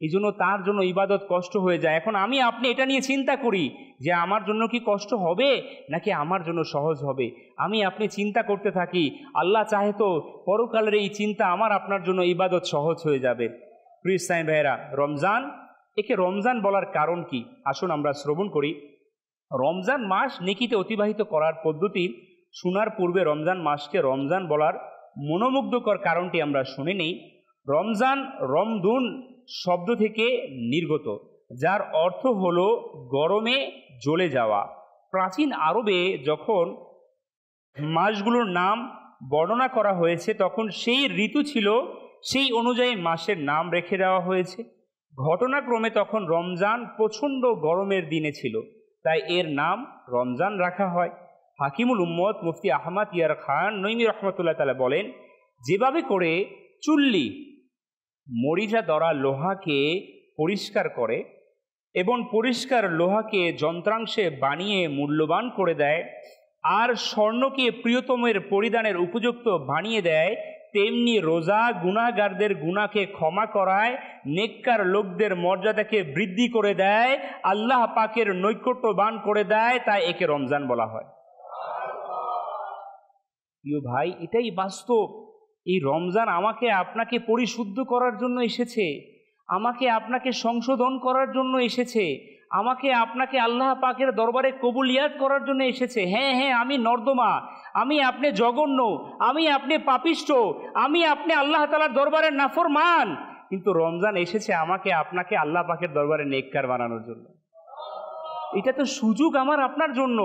এই জন্য তার জন্য ইবাদত কষ্ট হয়ে যায়। এখন আমি আপনি এটা নিয়ে চিন্তা করি যে আমার জন্য কি কষ্ট হবে নাকি আমার জন্য সহজ হবে। আমি আপনি চিন্তা করতে থাকি, আল্লাহ চাহে তো পরকালের এই চিন্তা আমার আপনার জন্য ইবাদত সহজ হয়ে যাবে। প্রিয় ইসলামী ভাইয়েরা, রমজান, একে রমজান বলার কারণ কি আসুন আমরা শ্রবণ করি। রমজান মাস নেকিতে অতিবাহিত করার পদ্ধতি শোনার পূর্বে রমজান মাসকে রমজান বলার মনোমুগ্ধকর কারণটি আমরা শুনে নেই। রমজান রমদুন শব্দ থেকে নির্গত, যার অর্থ হলো গরমে জ্বলে যাওয়া। প্রাচীন আরবে যখন মাসগুলোর নাম বর্ণনা করা হয়েছে তখন সেই ঋতু ছিল, সেই অনুযায়ী মাসের নাম রেখে দেওয়া হয়েছে। ঘটনাক্রমে তখন রমজান প্রচণ্ড গরমের দিনে ছিল, তাই এর নাম রমজান রাখা হয়। হাকিমুল উম্মত মুফতি আহমদ ইয়ার খান নঈমী রহমতুল্লাহ তাআলা বলেন, যেভাবে করে চুল্লি মরিচা ধরা লোহাকে পরিষ্কার করে এবং পরিষ্কার লোহাকে যন্ত্রাংশে বানিয়ে মূল্যবান করে দেয়, আর স্বর্ণকে প্রিয়তমের পরিধানের উপযুক্ত বানিয়ে দেয়, তেমনি রোজা গুনাহগারদের গুনাহকে ক্ষমা করায়, নেককার লোকদের মর্যাদাকে বৃদ্ধি করে দেয়, আল্লাহ পাকের নৈকট্যবান করে দেয়, তাই একে রমজান বলা হয়। প্রিয় ভাই, এটাই বাস্তব। এই রমজান আমাকে আপনাকে পরিশুদ্ধ করার জন্য এসেছে, আমাকে আপনাকে সংশোধন করার জন্য এসেছে, আমাকে আপনাকে আল্লাহ পাকের দরবারে কবুলিয়াত করার জন্য এসেছে। হ্যাঁ হ্যাঁ, আমি নর্দমা, আমি আপনি জঘন্য, আমি আপনি পাপিষ্ঠ, আমি আপনি আল্লাহ তাআলার দরবারে নাফরমান, কিন্তু রমজান এসেছে আমাকে আপনাকে আল্লাহ পাকের দরবারে নেককার বানানোর জন্য। এটা তো সুযোগ আমার আপনার জন্য।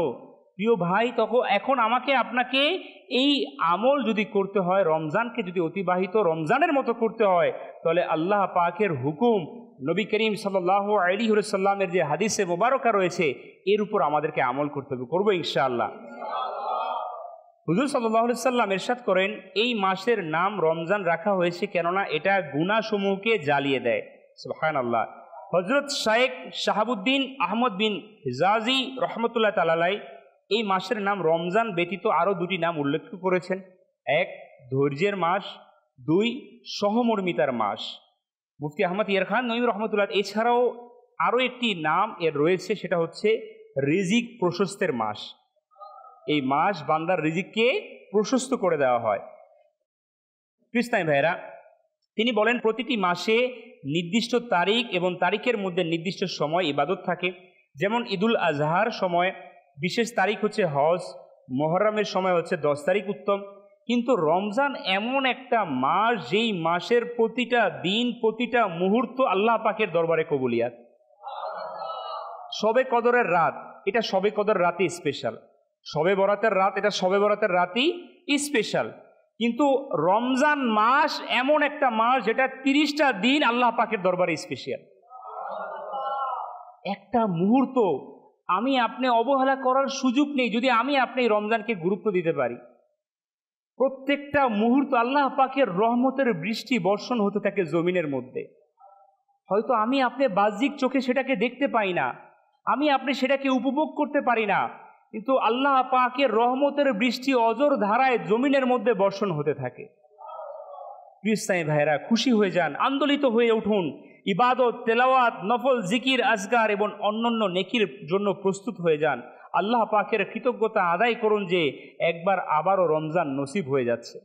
প্রিয় ভাই, তখন এখন আমাকে আপনাকে এই আমল যদি করতে হয়, রমজানকে যদি অতিবাহিত রমজানের মতো করতে হয়, তাহলে আল্লাহ পাকের হুকুম, নবী করিম সাল্লাল্লাহু আলাইহি ওয়াসাল্লামের যে হাদিসে মোবারকা রয়েছে, এর উপর আমাদেরকে আমল করতে হবে, করবো ইনশাআল্লাহ। হুজুর সাল্লাল্লাহু আলাইহি ওয়াসাল্লাম ইরশাদ করেন, এই মাসের নাম রমজান রাখা হয়েছে কেননা এটা গুনাহসমূহকে জ্বালিয়ে দেয়। সুবহানাল্লাহ। হযরত শাইখ শাহাবুদ্দিন আহমদ বিন হিজাজি রহমতুল্লাহ তাআলা আলাইহি এই মাসের নাম রমজান ব্যতীত আরও দুটি নাম উল্লেখ করেছেন। এক, ধৈর্যের মাস, দুই, সহমর্মিতার মাস। মুফতি আহমদ ইয়ার খান নঈম রহমতুল্লাহ এছাড়াও আরও একটি নাম এর রয়েছে, সেটা হচ্ছে রিজিক প্রশস্তের মাস। এই মাস বান্দার রিজিককে প্রশস্ত করে দেওয়া হয়। খ্রিস্টান ভাইরা, তিনি বলেন প্রতিটি মাসে নির্দিষ্ট তারিখ এবং তারিখের মধ্যে নির্দিষ্ট সময় ইবাদত থাকে। যেমন ঈদুল আজহার সময় বিশেষ তারিখ হচ্ছে হজ, মুহররমের সময় হচ্ছে 10 তারিখ উত্তম। কিন্তু রমজান এমন একটা মাস যেই মাসের প্রতিটা দিন, প্রতিটা মুহূর্ত আল্লাহ পাকের দরবারে কবুলিয়াত। শবে কদরের রাত, এটা শবে কদর রাতই স্পেশাল। শবে বরাতের রাত, এটা শবে বরাতের রাতই স্পেশাল। কিন্তু রমজান মাস এমন একটা মাস যেটা 30টা দিন আল্লাহ পাকের দরবারে স্পেশাল। একটা মুহূর্ত আমি আপনি অবহেলা করার সুযোগ নেই যদি আমি আপনি রমজানকে গুরুত্ব দিতে পারি। প্রত্যেকটা মুহূর্ত আল্লাহ পাকের রহমতের বৃষ্টি বর্ষণ হতে থাকে জমিনের মধ্যে। হয়তো আমি আপনি বাহ্যিক চোখে সেটাকে দেখতে পাই না, আমি আপনি সেটাকে উপভোগ করতে পারি না, কিন্তু আল্লাহ পাকের রহমতের বৃষ্টি অজর ধারায় জমিনের মধ্যে বর্ষণ হতে থাকে। প্রিয় ভাইরা, খুশি হয়ে যান, আন্দোলিত হয়ে উঠুন, ইবাদত, তেলাওয়াত, নফল জিকির, আজকার এবং অন্যান্য নেকির জন্য প্রস্তুত হয়ে যান। আল্লাহ পাকের কৃতজ্ঞতা আদায় করুন যে একবার আবারও রমজান নসিব হয়ে যাচ্ছে।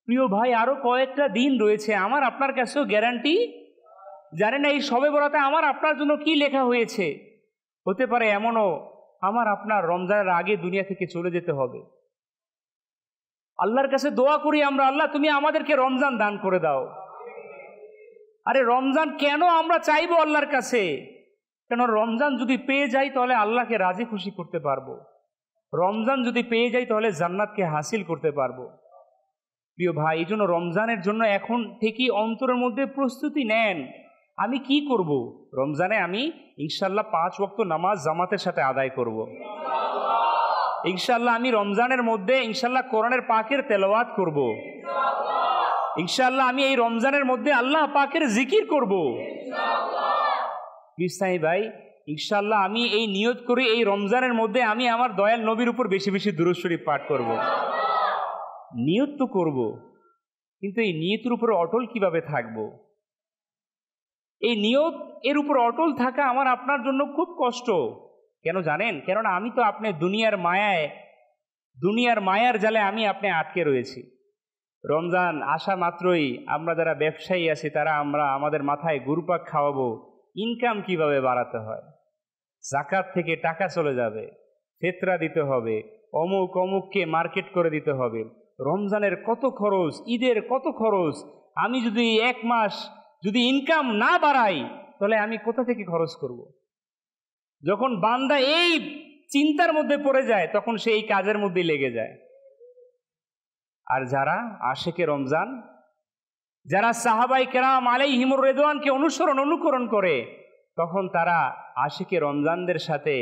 প্রিয় ভাই, আরো কয়েকটা দিন রয়েছে, আমার আপনার কাছেও গ্যারান্টি জানে না এই শবে বরাতে আমার আপনার জন্য কি লেখা হয়েছে। হতে পারে এমনও আমার আপনার রমজানের আগে দুনিয়া থেকে চলে যেতে হবে। আল্লাহর কাছে দোয়া করি আমরা, আল্লাহ তুমি আমাদেরকে রমজান দান করে দাও। আরে রমজান কেন আমরা চাইবো আল্লাহর কাছে? কেন রমজান যদি পেয়ে যাই তাহলে আল্লাহকে রাজি খুশি করতে পারবো। রমজান যদি পেয়ে যাই তাহলে জান্নাতকে হাসিল করতে পারবো। প্রিয় ভাই, এই জন্য রমজানের জন্য এখন থেকেই অন্তরের মধ্যে প্রস্তুতি নেন। আমি কি করব রমজানে? আমি ইনশাল্লাহ 5 ওয়াক্ত নামাজ জামাতের সাথে আদায় করব। ইনশাল্লাহ আমি রমজানের মধ্যে ইনশাল্লাহ কোরআনের পাকের তেলাওয়াত করব। ইনশাল্লাহ আমি এই রমজানের মধ্যে আল্লাহ পাকের জিকির করব। ইসলামী ভাই, ইনশাল্লাহ আমি এই নিয়ত করি এই রমজানের মধ্যে আমি আমার দয়াল নবীর উপর বেশি বেশি দুরূদ শরীফ পাঠ করব। নিয়ত তো করব, কিন্তু এই নিয়তের উপর অটল কিভাবে থাকব? এই নিয়ত এর উপর অটল থাকা আমার আপনার জন্য খুব কষ্ট। কেন জানেন? কেননা আমি তো আপনি দুনিয়ার মায়ার জালে আমি আপনি আটকে রয়েছি। রমজান আসা মাত্রই আমরা যারা ব্যবসায়ী আছি তারা আমাদের মাথায় গুরুপাক খাওয়াবো ইনকাম কিভাবে বাড়াতে হয়। যাকাত থেকে টাকা চলে যাবে, ফিতরা দিতে হবে, অমুককে মার্কেট করে দিতে হবে। রমজানের কত খরচ, ঈদের কত খরচ। আমি যদি 1 মাস যদি ইনকাম না বাড়াই তাহলে আমি কোথা থেকে খরচ করব? যখন বান্দা এই চিন্তার মধ্যে পড়ে যায় তখন সে এই কাজের মধ্যে লেগে যায়। আর যারা আশিকে রমজান, যারা সাহাবায়ে কেরাম আলাইহিমুর রিদওয়ানকে অনুকরণ করে, তখন তারা আশিকে রমজানদের সাথে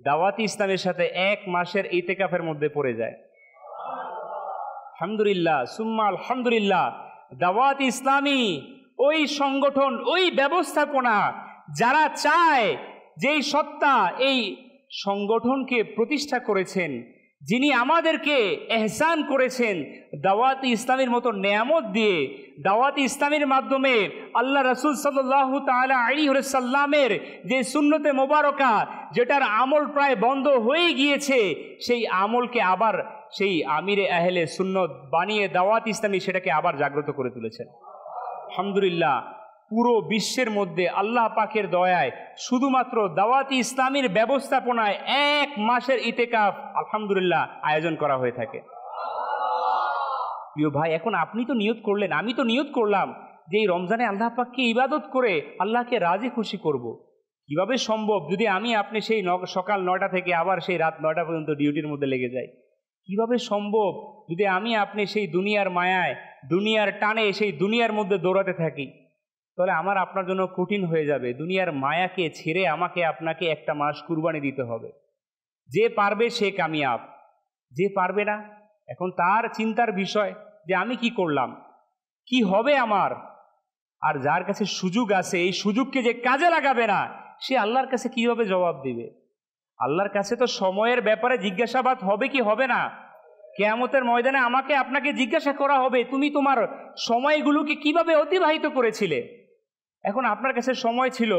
দাওয়াতি ইসলামের সাথে 1 মাসের ইতিকাফের মধ্যে পড়ে যায়। আলহামদুলিল্লাহ সুম্মা আলহামদুলিল্লাহ। দাওয়াত ইসলামী ওই সংগঠন, ওই ব্যবস্থাপনা যারা চায়, যেই সত্তা এই সংগঠনকে প্রতিষ্ঠা করেছেন, যিনি আমাদেরকে এহসান করেছেন দাওয়াত ইসলামের মতো নেয়ামত দিয়ে, দাওয়াত ইসলামের মাধ্যমে আল্লাহ রাসূল সাল্লাল্লাহু তাআলা আলাইহি ওয়াসাল্লামের যে সুন্নতে মোবারকা, যেটার আমল প্রায় বন্ধ হয়ে গিয়েছে, সেই আমলকে আবার সেই আমিরে আহলে সুন্নত বানিয়ে দাওয়াত ইসলামী সেটাকে আবার জাগ্রত করে তুলেছেন। আলহামদুলিল্লাহ, পুরো বিশ্বের মধ্যে আল্লাহ পাকের দয়ায় শুধুমাত্র দাওয়াতি ইসলামের ব্যবস্থাপনায় 1 মাসের ইতিকাফ আলহামদুলিল্লাহ আয়োজন করা হয়ে থাকে। প্রিয় ভাই, এখন আপনি তো নিয়ত করলেন, আমি তো নিয়ত করলাম যে এই রমজানে আল্লাহ পাককে ইবাদত করে আল্লাহকে রাজি খুশি করব। কিভাবে সম্ভব যদি আমি আপনি সেই সকাল 9টা থেকে আবার সেই রাত 9টা পর্যন্ত ডিউটির মধ্যে লেগে যাই? কিভাবে সম্ভব যদি আমি আপনি সেই দুনিয়ার মায়ায়, দুনিয়ার টানে সেই দুনিয়ার মধ্যে দৌড়াতে থাকি? তাহলে আমার আপনার জন্য কঠিন হয়ে যাবে। দুনিয়ার মায়াকে ছেড়ে আমাকে আপনাকে একটা মাস কুরবানি দিতে হবে। যে পারবে সে কামিয়াব, যে পারবে না এখন তার চিন্তার বিষয় যে আমি কি করলাম, কি হবে আমার। আর যার কাছে সুযোগ আছে, এই সুযোগকে যে কাজে লাগাবে না, সে আল্লাহর কাছে কিভাবে জবাব দিবে? আল্লাহর কাছে তো সময়ের ব্যাপারে জিজ্ঞাসাবাদ হবে কি হবে না? কিয়ামতের ময়দানে আমাকে আপনাকে জিজ্ঞাসা করা হবে, তুমি তোমার সময়গুলোকে কিভাবে অতিবাহিত করেছিলে। এখন আপনার কাছে সময় ছিল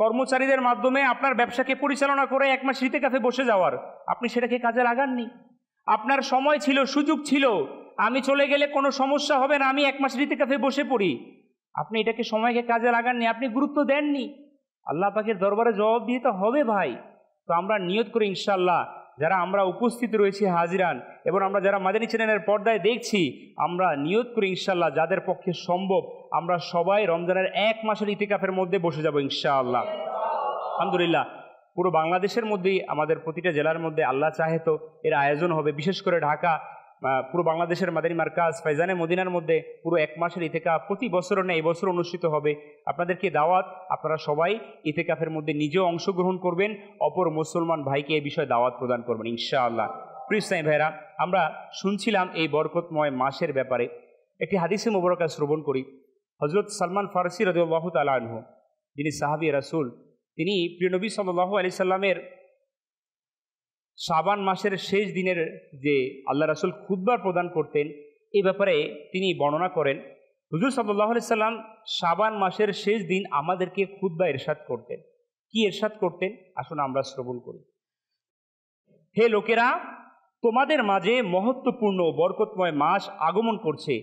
কর্মচারীদের মাধ্যমে আপনার ব্যবসাকে পরিচালনা করে 1 মাস ইতিকাফে বসে যাওয়ার, আপনি সেটাকে কাজে লাগাননি। আপনার সময় ছিল, সুযোগ ছিল, আমি চলে গেলে কোনো সমস্যা হবে না, আমি 1 মাস ইতিকাফে বসে পড়ি, আপনি এটাকে সময়কে কাজে লাগাননি, আপনি গুরুত্ব দেননি। আল্লাহ পাকের দরবারে জবাব দিতে হবে ভাই। তো আমরা নিয়ত করি ইনশাআল্লাহ, যারা আমরা উপস্থিত রয়েছি হাজিরান এবং আমরা যারা মাদানী চ্যানেলের পর্দায় দেখছি, আমরা নিয়ত করি ইনশাআল্লাহ যাদের পক্ষে সম্ভব আমরা সবাই রমজানের 1 মাসের ইতিকাফের মধ্যে বসে যাব ইনশাআল্লাহ। আলহামদুলিল্লাহ, পুরো বাংলাদেশের মধ্যেই আমাদের প্রতিটা জেলার মধ্যে আল্লাহ চাহে তো এর আয়োজন হবে। বিশেষ করে ঢাকা, পুরো বাংলাদেশের মাদানী মার্কাজ ফাইজানে মদিনার মধ্যে পুরো 1 মাসের ইতিকাফ প্রতি বছরও নেই, এবছর অনুষ্ঠিত হবে। আপনাদেরকে দাওয়াত, আপনারা সবাই ইতিকাফের মধ্যে নিজেও অংশগ্রহণ করবেন, অপর মুসলমান ভাইকে এই বিষয়ে দাওয়াত প্রদান করবেন ইনশাআল্লাহ। প্রিয় ইসলামী ভাইরা, আমরা শুনছিলাম এই বরকতময় মাসের ব্যাপারে। একটি হাদিসে মুবারকা শ্রবণ করি। হযরত সালমান ফারসি রাদিয়াল্লাহু তাআলা আনহু, যিনি সাহাবী রাসূল, তিনি প্রিয় নবী সাল্লাল্লাহু আলাইহি সাল্লামের শাবান মাসের শেষ দিনের যে আল্লাহ রাসূল খুতবা প্রদান করতেন, এই ব্যাপারে তিনি বর্ণনা করেন। হুজুর সাল্লাল্লাহু আলাইহি সাল্লাম শাবান মাসের শেষ দিন আমাদেরকে খুতবা ইরশাদ করতেন। কি ইরশাদ করতেন আসুন আমরা শ্রবণ করি। হে লোকেরা, তোমাদের মাঝে মহত্বপূর্ণ বরকতময় মাস আগমন করছে।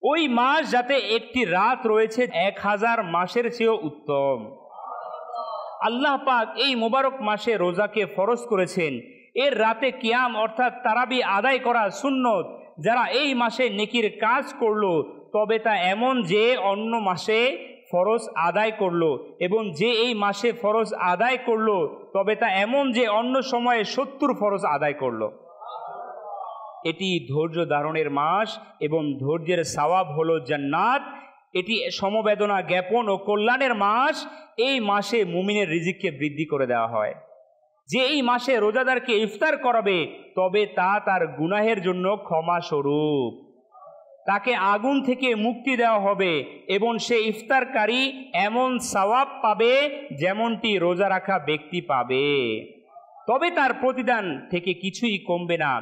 ওই মাস যাতে একটি রাত রয়েছে 1000 মাসের চেয়েও উত্তম। আল্লাহ পাক এই মোবারক মাসে রোজাকে ফরজ করেছেন। এর রাতে কিয়াম অর্থাৎ তারাবি আদায় করা সুন্নত। যারা এই মাসে নেকির কাজ করলো তবে তা এমন যে অন্য মাসে ফরজ আদায় করলো, এবং যে এই মাসে ফরজ আদায় করলো তবে তা এমন যে অন্য সময়ে 70 ফরজ আদায় করলো। এটি ধৈর্য ধারণের মাস এবং ধৈর্যের সওয়াব হলো জান্নাত। এটি সমবেদনা জ্ঞাপন ও কল্যাণের মাস। এই মাসে মুমিনের রিজিককে বৃদ্ধি করে দেওয়া হয়। যে এই মাসে রোজাদারকে ইফতার করাবে তবে তা তার গুনাহের জন্য ক্ষমা স্বরূপ, তাকে আগুন থেকে মুক্তি দেওয়া হবে এবং সে ইফতারকারী এমন সওয়াব পাবে যেমনটি রোজা রাখা ব্যক্তি পাবে, তবে তার প্রতিদান থেকে কিছুই কমবে না।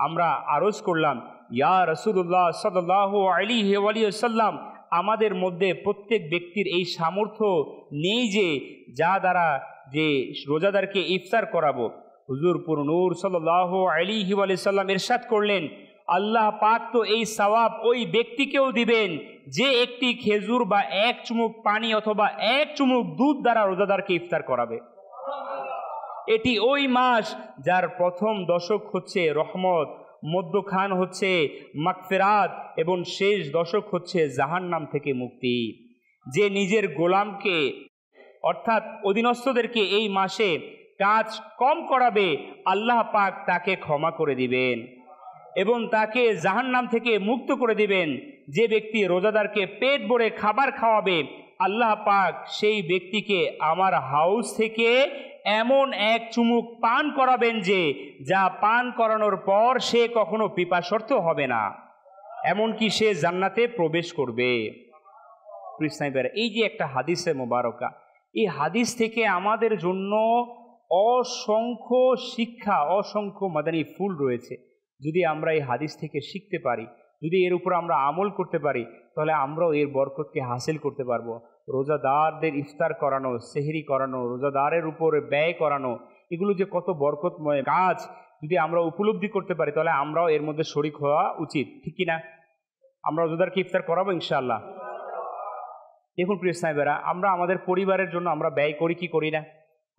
আমরা আরজ করলাম, ইয়া রাসূলুল্লাহ সাল্লাল্লাহু আলাইহি ওয়াসাল্লাম, আমাদের মধ্যে প্রত্যেক ব্যক্তির এই সামর্থ্য নেই যে যা দ্বারা যে রোজাদারকে ইফতার করাবো। হুজুর পুর নূর সাল্লাল্লাহু আলাইহি ওয়াসাল্লাম ইরশাদ করলেন, আল্লাহ পাক তো এই সওয়াব ওই ব্যক্তিকেও দিবেন যে একটি খেজুর বা 1 চুমুক পানি অথবা 1 চুমুক দুধ দ্বারা রোজাদারকে ইফতার করাবে। এটি ওই মাস যার প্রথম দশক হচ্ছে রহমত, মধ্যখান হচ্ছে মাগফিরাত এবং শেষ দশক হচ্ছে জাহান্নাম থেকে মুক্তি। যে নিজের গোলামকে অর্থাৎ অধীনস্থদেরকে এই মাসে কাজ কম করাবে আল্লাহ পাক তাকে ক্ষমা করে দিবেন এবং তাকে জাহান্নাম থেকে মুক্ত করে দিবেন। যে ব্যক্তি রোজাদারকে পেট ভরে খাবার খাওয়াবে আল্লাহ পাক সেই ব্যক্তিকে আমার হাউস থেকে এমন 1 চুমুক পান করাবেন যে যা পান করানোর পর সে কখনো পিপাসার্ত হবে না। এমনকি সে জান্নাতে প্রবেশ করবে। এই যে একটা হাদিসে মোবারকা, এই হাদিস থেকে আমাদের জন্য অসংখ্য শিক্ষা, অসংখ্য মাদানী ফুল রয়েছে। যদি আমরা এই হাদিস থেকে শিখতে পারি, যদি এর উপর আমরা আমল করতে পারি, তাহলে আমরাও এর বরকতকে হাসিল করতে পারবো। রোজাদারদের ইফতার করানো, সেহরি করানো, রোজাদারের উপর ব্যয় করানো, এগুলো যে কত বরকতময় কাজ, যদি আমরা উপলব্ধি করতে পারি তাহলে আমরাও এর মধ্যে শরিক হওয়া উচিত, ঠিক কিনা? আমরা রোজাদারকে ইফতার করাবো ইনশাআল্লাহ। দেখুন প্রিয় সাহেবেরা, আমরা আমাদের পরিবারের জন্য আমরা ব্যয় করি কি করি না?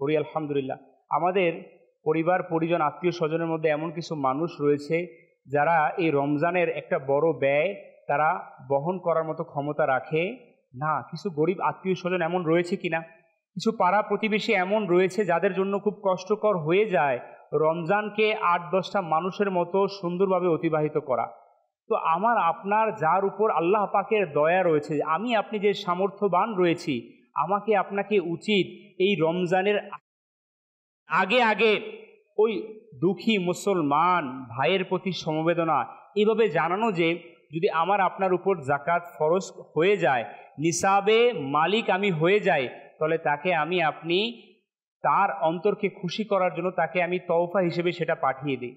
করি আলহামদুলিল্লাহ। আমাদের পরিবার পরিজন আত্মীয় স্বজনের মধ্যে এমন কিছু মানুষ রয়েছে যারা এই রমজানের একটা বড় ব্যয় তারা বহন করার মতো ক্ষমতা রাখে না। কিছু গরিব আত্মীয় স্বজন এমন রয়েছে কিনা, কিছু পাড়া প্রতিবেশী এমন রয়েছে যাদের জন্য খুব কষ্টকর হয়ে যায় রমজানকে 8-10টা মানুষের মতো সুন্দরভাবে অতিবাহিত করা। তো আমার আপনার যার উপর আল্লাহ পাকের দয়া রয়েছে, আমি আপনি যে সামর্থ্যবান রয়েছি, আমাকে আপনাকে উচিত এই রমজানের আগে আগে ওই দুঃখী মুসলমান ভাইয়ের প্রতি সমবেদনা এভাবে জানানো যে যদি আমার আপনার উপর জাকাত ফরজ হয়ে যায়, নিসাবে মালিক আমি হয়ে যাই, তাহলে তাকে আমি আপনি তার অন্তরকে খুশি করার জন্য তাকে আমি তওফা হিসেবে সেটা পাঠিয়ে দিই।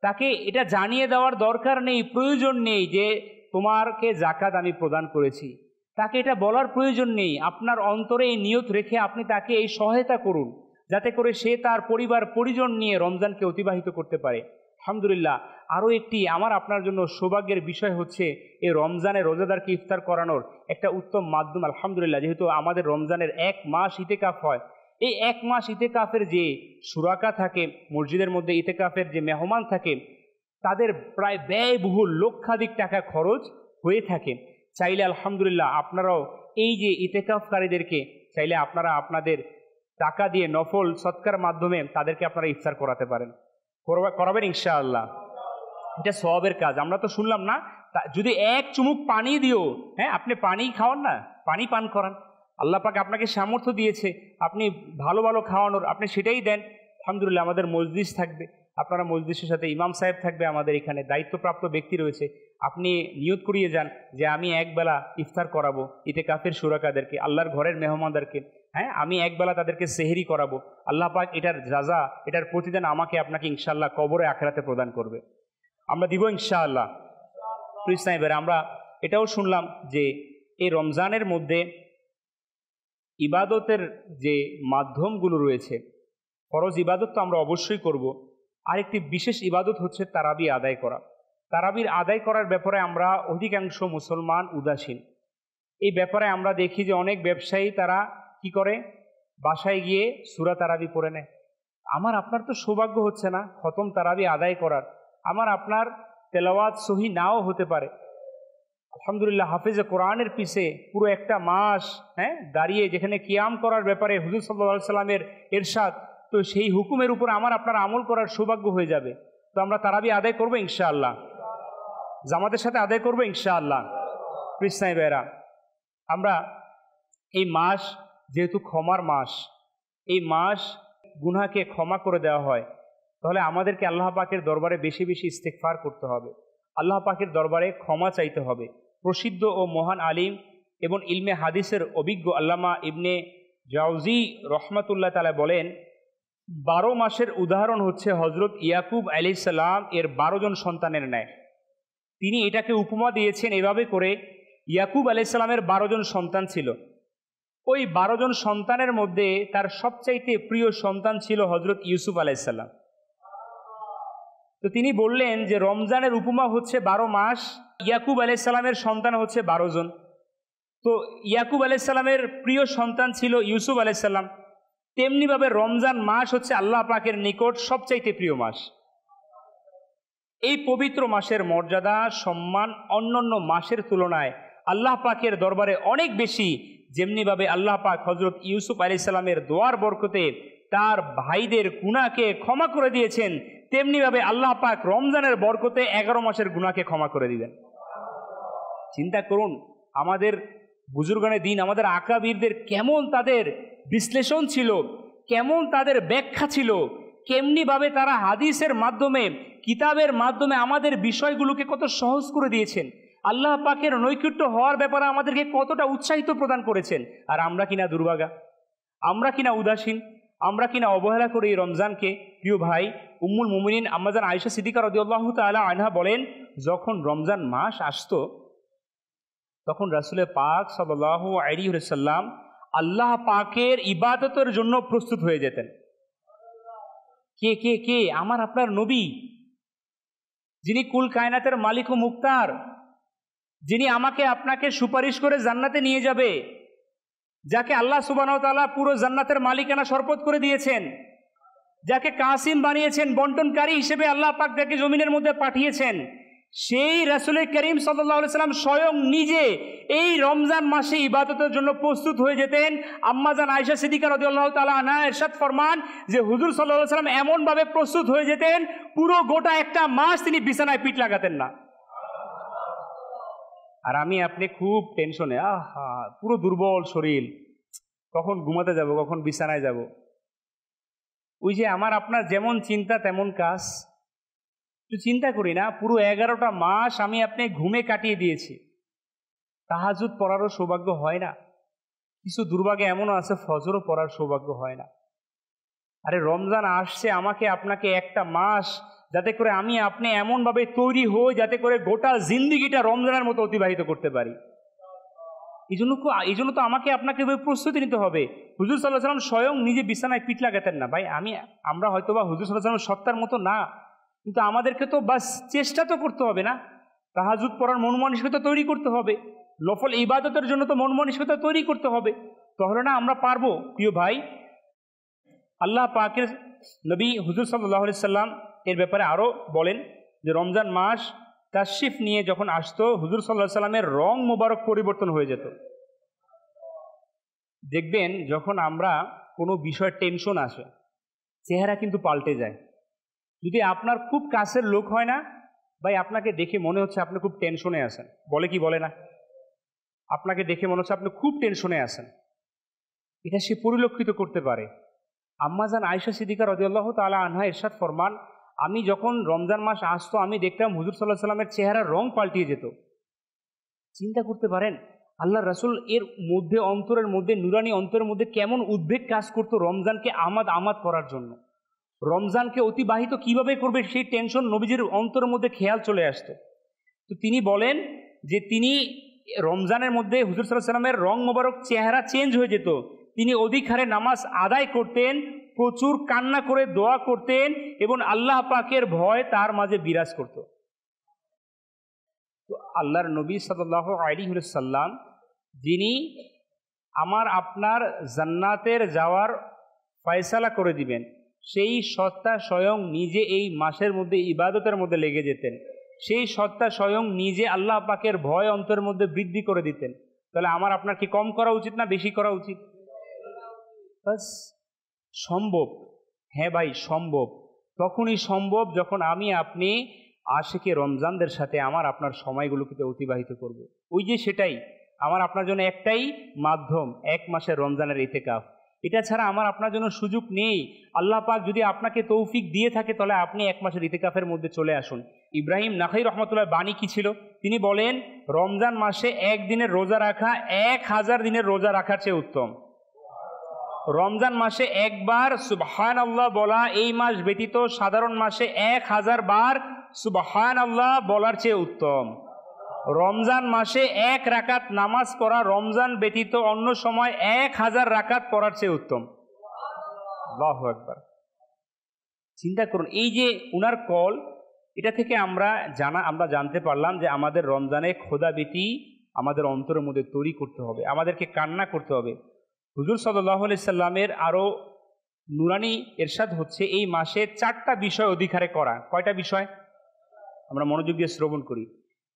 তাকে এটা জানিয়ে দেওয়ার দরকার নেই, প্রয়োজন নেই যে তোমারকে জাকাত আমি প্রদান করেছি। তাকে এটা বলার প্রয়োজন নেই। আপনার অন্তরে এই নিয়ত রেখে আপনি তাকে এই সহায়তা করুন, যাতে করে সে তার পরিবার পরিজন নিয়ে রমজানকে অতিবাহিত করতে পারে। আলহামদুলিল্লাহ। আরও একটি আমার আপনার জন্য সৌভাগ্যের বিষয় হচ্ছে এই রমজানে রোজাদারকে ইফতার করানোর একটা উত্তম মাধ্যম। আলহামদুলিল্লাহ, যেহেতু আমাদের রমজানের 1 মাস ইতেকাফ হয়, এই 1 মাস ইতেকাফের যে সুরাকা থাকে, মসজিদের মধ্যে ইতেকাফের যে মেহমান থাকে, তাদের প্রায় ব্যয়বহুল লক্ষাধিক টাকা খরচ হয়ে থাকে। চাইলে আলহামদুলিল্লাহ আপনারাও এই যে ইতেকাফকারীদেরকে চাইলে আপনারা আপনাদের টাকা দিয়ে নফল সৎকার মাধ্যমে তাদেরকে আপনারা ইফতার করাতে পারেন, করাবেন ইনশাআল্লাহ। এটা সওয়াবের কাজ। আমরা তো শুনলাম না, যদি 1 চুমুক পানি দিও, হ্যাঁ আপনি পানি খাওয়ান না, পানি পান করান। আল্লাহ পাক আপনাকে সামর্থ্য দিয়েছে, আপনি ভালো ভালো খাওয়ানোর, আপনি সেটাই দেন। আলহামদুলিল্লাহ। আমাদের মজলিস থাকবে, আপনারা মজলিসের সাথে ইমাম সাহেব থাকবে, আমাদের এখানে দায়িত্বপ্রাপ্ত ব্যক্তি রয়েছে। আপনি নিয়ত করিয়ে যান যে আমি একবেলা ইফতার করাবো ইতেকাফের সুরাকাদেরকে, আল্লাহর ঘরের মেহমানদেরকে, হ্যাঁ আমি একবেলা তাদেরকে সেহরি করাবো। আল্লাহ পাক এটার জাযা, এটার প্রতিদান আমাকে আপনাকে ইনশাআল্লাহ কবরে আখিরাতে প্রদান করবে, আমরা দিব ইনশাআল্লাহ। প্লিজ সাহেবের, আমরা এটাও শুনলাম যে এই রমজানের মধ্যে ইবাদতের যে মাধ্যমগুলো রয়েছে, ফরজ ইবাদত তো আমরা অবশ্যই করব, আরেকটি বিশেষ ইবাদত হচ্ছে তারাবি আদায় করা। তারাবির আদায় করার ব্যাপারে আমরা অধিকাংশ মুসলমান উদাসীন। এই ব্যাপারে আমরা দেখি যে অনেক ব্যবসায়ী তারা কি করে, বাসায় গিয়ে সূরা তারাবি পড়ে নেয়। আমার আপনার তো সৌভাগ্য হচ্ছে না খতম তারাবি আদায় করার, আমার আপনার তেলাওয়াত সহি নাও হতে পারে। আলহামদুলিল্লাহ, হাফেজে কোরআনের পিছে পুরো একটা মাস দাঁড়িয়ে যেখানে কিয়াম করার ব্যাপারে হুজুর সাল্লাল্লাহু আলাইহি সাল্লামের ইরশাদ, তো সেই হুকুমের উপর আমার আপনার আমল করার সৌভাগ্য হয়ে যাবে। তো আমরা তারাবি আদায় করবো ইনশাআল্লাহ, জামাতের সাথে আদায় করবো ইনশাআল্লাহ। কৃষ্ণাই ভাইরা, আমরা এই মাস যেহেতু ক্ষমার মাস, এই মাস গুনাহকে ক্ষমা করে দেওয়া হয়, তাহলে আমাদেরকে আল্লাহ পাকের দরবারে বেশি বেশি ইস্তেগফার করতে হবে, আল্লাহ পাকের দরবারে ক্ষমা চাইতে হবে। প্রসিদ্ধ ও মহান আলিম এবং ইলমে হাদিসের অভিজ্ঞ আল্লামা ইবনে জাওজি রহমাতুল্লাহ তাআলা বলেন, 12 মাসের উদাহরণ হচ্ছে হজরত ইয়াকুব আলাইহিস সালাম এর 12 জন সন্তানের ন্যায়। তিনি এটাকে উপমা দিয়েছেন এভাবে করে, ইয়াকুব আলাইহিস সালামের 12 জন সন্তান ছিল, ওই 12 জন সন্তানের মধ্যে তার সবচাইতে প্রিয় সন্তান ছিল হজরত ইউসুফ আলাইহিস সালাম। তো তিনি বললেন যে রমজানের উপমা হচ্ছে 12 মাস, ইয়াকুব আলাইহিস সালামের সন্তান হচ্ছে 12 জন। তো ইয়াকুব আলাইহিস সালামের প্রিয় সন্তান ছিল ইউসুফ আলাইহিস সালাম, তেমনিভাবে রমজান মাস হচ্ছে আল্লাহ পাকের নিকট সবচাইতে প্রিয় মাস। এই পবিত্র মাসের মর্যাদা সম্মান অন্যান্য মাসের তুলনায় আল্লাহ পাকের দরবারে অনেক বেশি। যেমনিভাবে আল্লাহ পাক হজরত ইউসুফ আলাইহিস সালামের দোয়ার বরকতে তার ভাইদের গুনাহকে ক্ষমা করে দিয়েছেন, তেমনিভাবে আল্লাহ পাক রমজানের বরকতে 11 মাসের গুনাহকে ক্ষমা করে দিবেন। চিন্তা করুন, আমাদের বুজুর্গানে দিন, আমাদের আকাবিরদের কেমন তাদের বিশ্লেষণ ছিল, কেমন তাদের ব্যাখ্যা ছিল, কেমনিভাবে তারা হাদিসের মাধ্যমে, কিতাবের মাধ্যমে আমাদের বিষয়গুলোকে কত সহজ করে দিয়েছেন, আল্লাহ পাকের নৈকট্য হওয়ার ব্যাপারে আমাদেরকে কতটা উৎসাহিত প্রদান করেছেন। আর আমরা কিনা দুর্ভাগা, আমরা কিনা উদাসীন, আমরা কিনা অবহেলা করি এই রমজানকে। প্রিয় ভাই, উম্মুল মুমিনিন আম্মাজান আয়েশা সিদ্দিকা রাদিয়াল্লাহু তাআলা আনহা বলেন, যখন রমজান মাস আসতো তখন রাসূল পাক সাল্লাল্লাহু আলাইহি ওয়াসাল্লাম আল্লাহ পাকের ইবাদতের জন্য প্রস্তুত হয়ে যেতেন। কে কে কে? আমার আপনার নবী, যিনি কুল কায়নাতের মালিক ও মুক্তার, যিনি আমাকে আপনাকে সুপারিশ করে জান্নাতে নিয়ে যাবে, যাকে আল্লাহ সুবহানাহু ওয়া তাআলা পুরো জান্নাতের মালিকানা শরপত করে দিয়েছেন, যাকে কাসিম বানিয়েছেন, বন্টনকারী হিসেবে আল্লাহ পাক যাকে জমিনের মধ্যে পাঠিয়েছেন, সেই রাসূল করিম সাল্লাল্লাহু আলাইহি ওয়াসাল্লাম স্বয়ং নিজে এই রমজান মাসে ইবাদতের জন্য প্রস্তুত হয়ে যেতেন। আম্মাজান আয়েশা সিদ্দিকা রাদিয়াল্লাহু তাআলা আনহা ইরশাদ ফরমান যে হুজুর সাল্লাল্লাহু আলাইহি ওয়াসাল্লাম এমনভাবে প্রস্তুত হয়ে যেতেন, পুরো গোটা একটা মাস তিনি বিছানায় পিঠ লাগাতেন না। আর আমি আপনি খুব টেনশনে, আহা পুরো দুর্বল শরীর, কখন ঘুমাতে যাব, কখন বিছানায় যাব। ওই যে আমার আপনার যেমন চিন্তা তেমন কাজ। একটু চিন্তা করি না, পুরো 11টা মাস আমি আপনি ঘুমে কাটিয়ে দিয়েছি, তাহাজ্জুদ পড়ারও সৌভাগ্য হয় না, কিছু দুর্ভাগ্য এমনও আছে ফজরও পড়ার সৌভাগ্য হয় না। আরে রমজান আসছে আমাকে আপনাকে একটা মাস, যাতে করে আমি আপনি এমনভাবে তৈরি হই যাতে করে গোটা জিন্দিগিটা রমজানের মতো অতিবাহিত করতে পারি। এই জন্য তো আমাকে আপনাকে প্রস্তুতি নিতে হবে। হুজুর সাল্লাল্লাহু আলাইহি ওয়াসাল্লাম স্বয়ং নিজে বিছানায় পিঠ লাগাতেন না। ভাই আমরা হয়তো বা হুজুর সাল্লাল্লাহু আলাইহি ওয়াসাল্লাম সত্তার মতো না, কিন্তু আমাদেরকে তো বাস চেষ্টা তো করতে হবে না? তাহাজ্জুদ পড়ার মন মানসিকতা তৈরি করতে হবে, নফল ইবাদতের জন্য তো মন মানসিকতা তৈরি করতে হবে, তাহলে না আমরা পারবো। প্রিয় ভাই, আল্লাহ পাকের নবী হুজুর সাল্লাল্লাহু আলাইহি ওয়াসাল্লাম এর ব্যাপারে আরও বলেন যে রমজান মাস তাশরিফ নিয়ে যখন আসতো, হুজুর সাল্লাল্লাহু আলাইহি ওয়াসাল্লামের রং মোবারক পরিবর্তন হয়ে যেত। দেখবেন যখন আমরা কোনো বিষয়ের টেনশন আসে, চেহারা কিন্তু পাল্টে যায়। যদি আপনার খুব কাছের লোক হয় না ভাই, আপনাকে দেখে মনে হচ্ছে আপনি খুব টেনশনে আছেন, বলে কি বলে না? আপনাকে দেখে মনে হচ্ছে আপনি খুব টেনশনে আছেন, এটা সে পরিলক্ষিত করতে পারে। আম্মাজান আয়েশা সিদ্দিকা রাদিয়াল্লাহু তাআলা আনহা ইরশাদ ফরমান, আমি যখন রমজান মাস আসতো আমি দেখতাম হুজুর সাল্লাল্লাহু আলাইহি ওয়াসাল্লামের চেহারার রং পাল্টিয়ে যেত। চিন্তা করতে পারেন আল্লাহ রাসূল এর মধ্যে, অন্তরের মধ্যে, নুরানি অন্তরের মধ্যে কেমন উদ্বেগ কাজ করতো রমজানকে আমাদ করার জন্য। রমজানকে অতিবাহিত কিভাবে করবে সেই টেনশন নবীজির অন্তরের মধ্যে খেয়াল চলে আসতো। তো তিনি বলেন যে তিনি রমজানের মধ্যে হুজুর সাল্লাল্লাহু আলাইহি ওয়াসাল্লামের রং মোবারক চেহারা চেঞ্জ হয়ে যেত। তিনি অধিক হারে নামাজ আদায় করতেন, প্রচুর কান্না করে দোয়া করতেন এবং আল্লাহ পাকের ভয় তার মাঝে বিরাজ করত। তো আল্লাহর নবী সাল্লাল্লাহু আলাইহি ওয়াসাল্লাম, যিনি আমার আপনার জান্নাতের যাওয়ার ফয়সালা করে দিবেন, সেই সত্তা স্বয়ং নিজে এই মাসের মধ্যে ইবাদতের মধ্যে লেগে যেতেন। সেই সত্তা স্বয়ং নিজে আল্লাহ পাকের ভয় অন্তরের মধ্যে বৃদ্ধি করে দিতেন। তাহলে আমার আপনার কি কম করা উচিত না বেশি করা উচিত? বাস সম্ভব, হ্যাঁ ভাই সম্ভব। তখনই সম্ভব যখন আমি আপনি আশিকে রমজানদের সাথে আমার আপনার সময়গুলোকে অতিবাহিত করব। ওই যে সেটাই আমার আপনার জন্য একটাই মাধ্যম, 1 মাসের রমজানের ইতিকাফ। এটা ছাড়া আমার আপনার জন্য সুযোগ নেই। আল্লাহ পাক যদি আপনাকে তৌফিক দিয়ে থাকে তাহলে আপনি 1 মাসের ইতিকাফের মধ্যে চলে আসুন। ইব্রাহিম নাখাই রহমতুল্লাহ বাণী কি ছিল? তিনি বলেন, রমজান মাসে 1 দিনের রোজা রাখা 1000 দিনের রোজা রাখার চেয়ে উত্তম। রমজান মাসে একবার সুবহানাল্লাহ বলা এই মাস ব্যতীত সাধারণ মাসে 1000 বার সুবহানাল্লাহ বলার চেয়ে উত্তম। রমজান মাসে 1 রাকাত নামাজ পড়া রমজান ব্যতীত অন্য সময় 1000 রাকাত পড়ার চেয়ে উত্তম। আল্লাহু আকবার। চিন্তা করুন, এই যে উনার কল, এটা থেকে আমরা জানতে পারলাম যে আমাদের রমজানে খোদাভীতি আমাদের অন্তরের মধ্যে তৈরি করতে হবে, আমাদেরকে কান্না করতে হবে। হুজুর সাল্লাল্লাহু আলাইহি সাল্লামের আরও নুরানি ইরশাদ হচ্ছে এই মাসে 4টা বিষয় অধিকারে করা। কয়টা বিষয়? আমরা মনোযোগ দিয়ে শ্রবণ করি।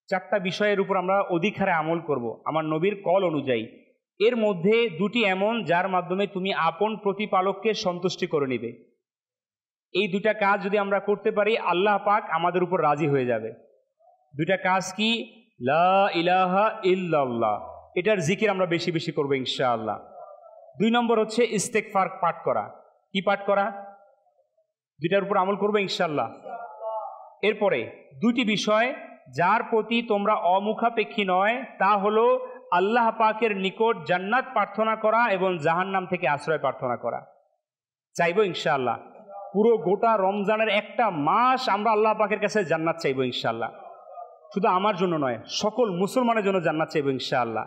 4টা বিষয়ের উপর আমরা অধিকারে আমল করব আমার নবীর কল অনুযায়ী। এর মধ্যে 2টি এমন যার মাধ্যমে তুমি আপন প্রতিপালককে সন্তুষ্টি করে নিবে। এই 2টা কাজ যদি আমরা করতে পারি আল্লাহ পাক আমাদের উপর রাজি হয়ে যাবে। 2টা কাজ কি? লা ইলাহা ইল্লাল্লাহ, এটার জিকির আমরা বেশি বেশি করবো ইনশাআল্লাহ। 2 নম্বর হচ্ছে ইস্তেগফার পাঠ করা। কি পাঠ করা? দুইটার উপর আমল করবে ইনশাআল্লাহ। এরপরে দুইটি বিষয় যার প্রতি তোমরা অমুখাপেক্ষী নয়, তা হলো আল্লাহ পাকের নিকট জান্নাত প্রার্থনা করা এবং জাহান্নাম থেকে আশ্রয় প্রার্থনা করা। চাইবো ইনশাআল্লাহ পুরো গোটা রমজানের একটা মাস আমরা আল্লাহ পাকের কাছে জান্নাত চাইবো ইনশাআল্লাহ। শুধু আমার জন্য নয়, সকল মুসলমানের জন্য জান্নাত চাইবো ইনশাআল্লাহ।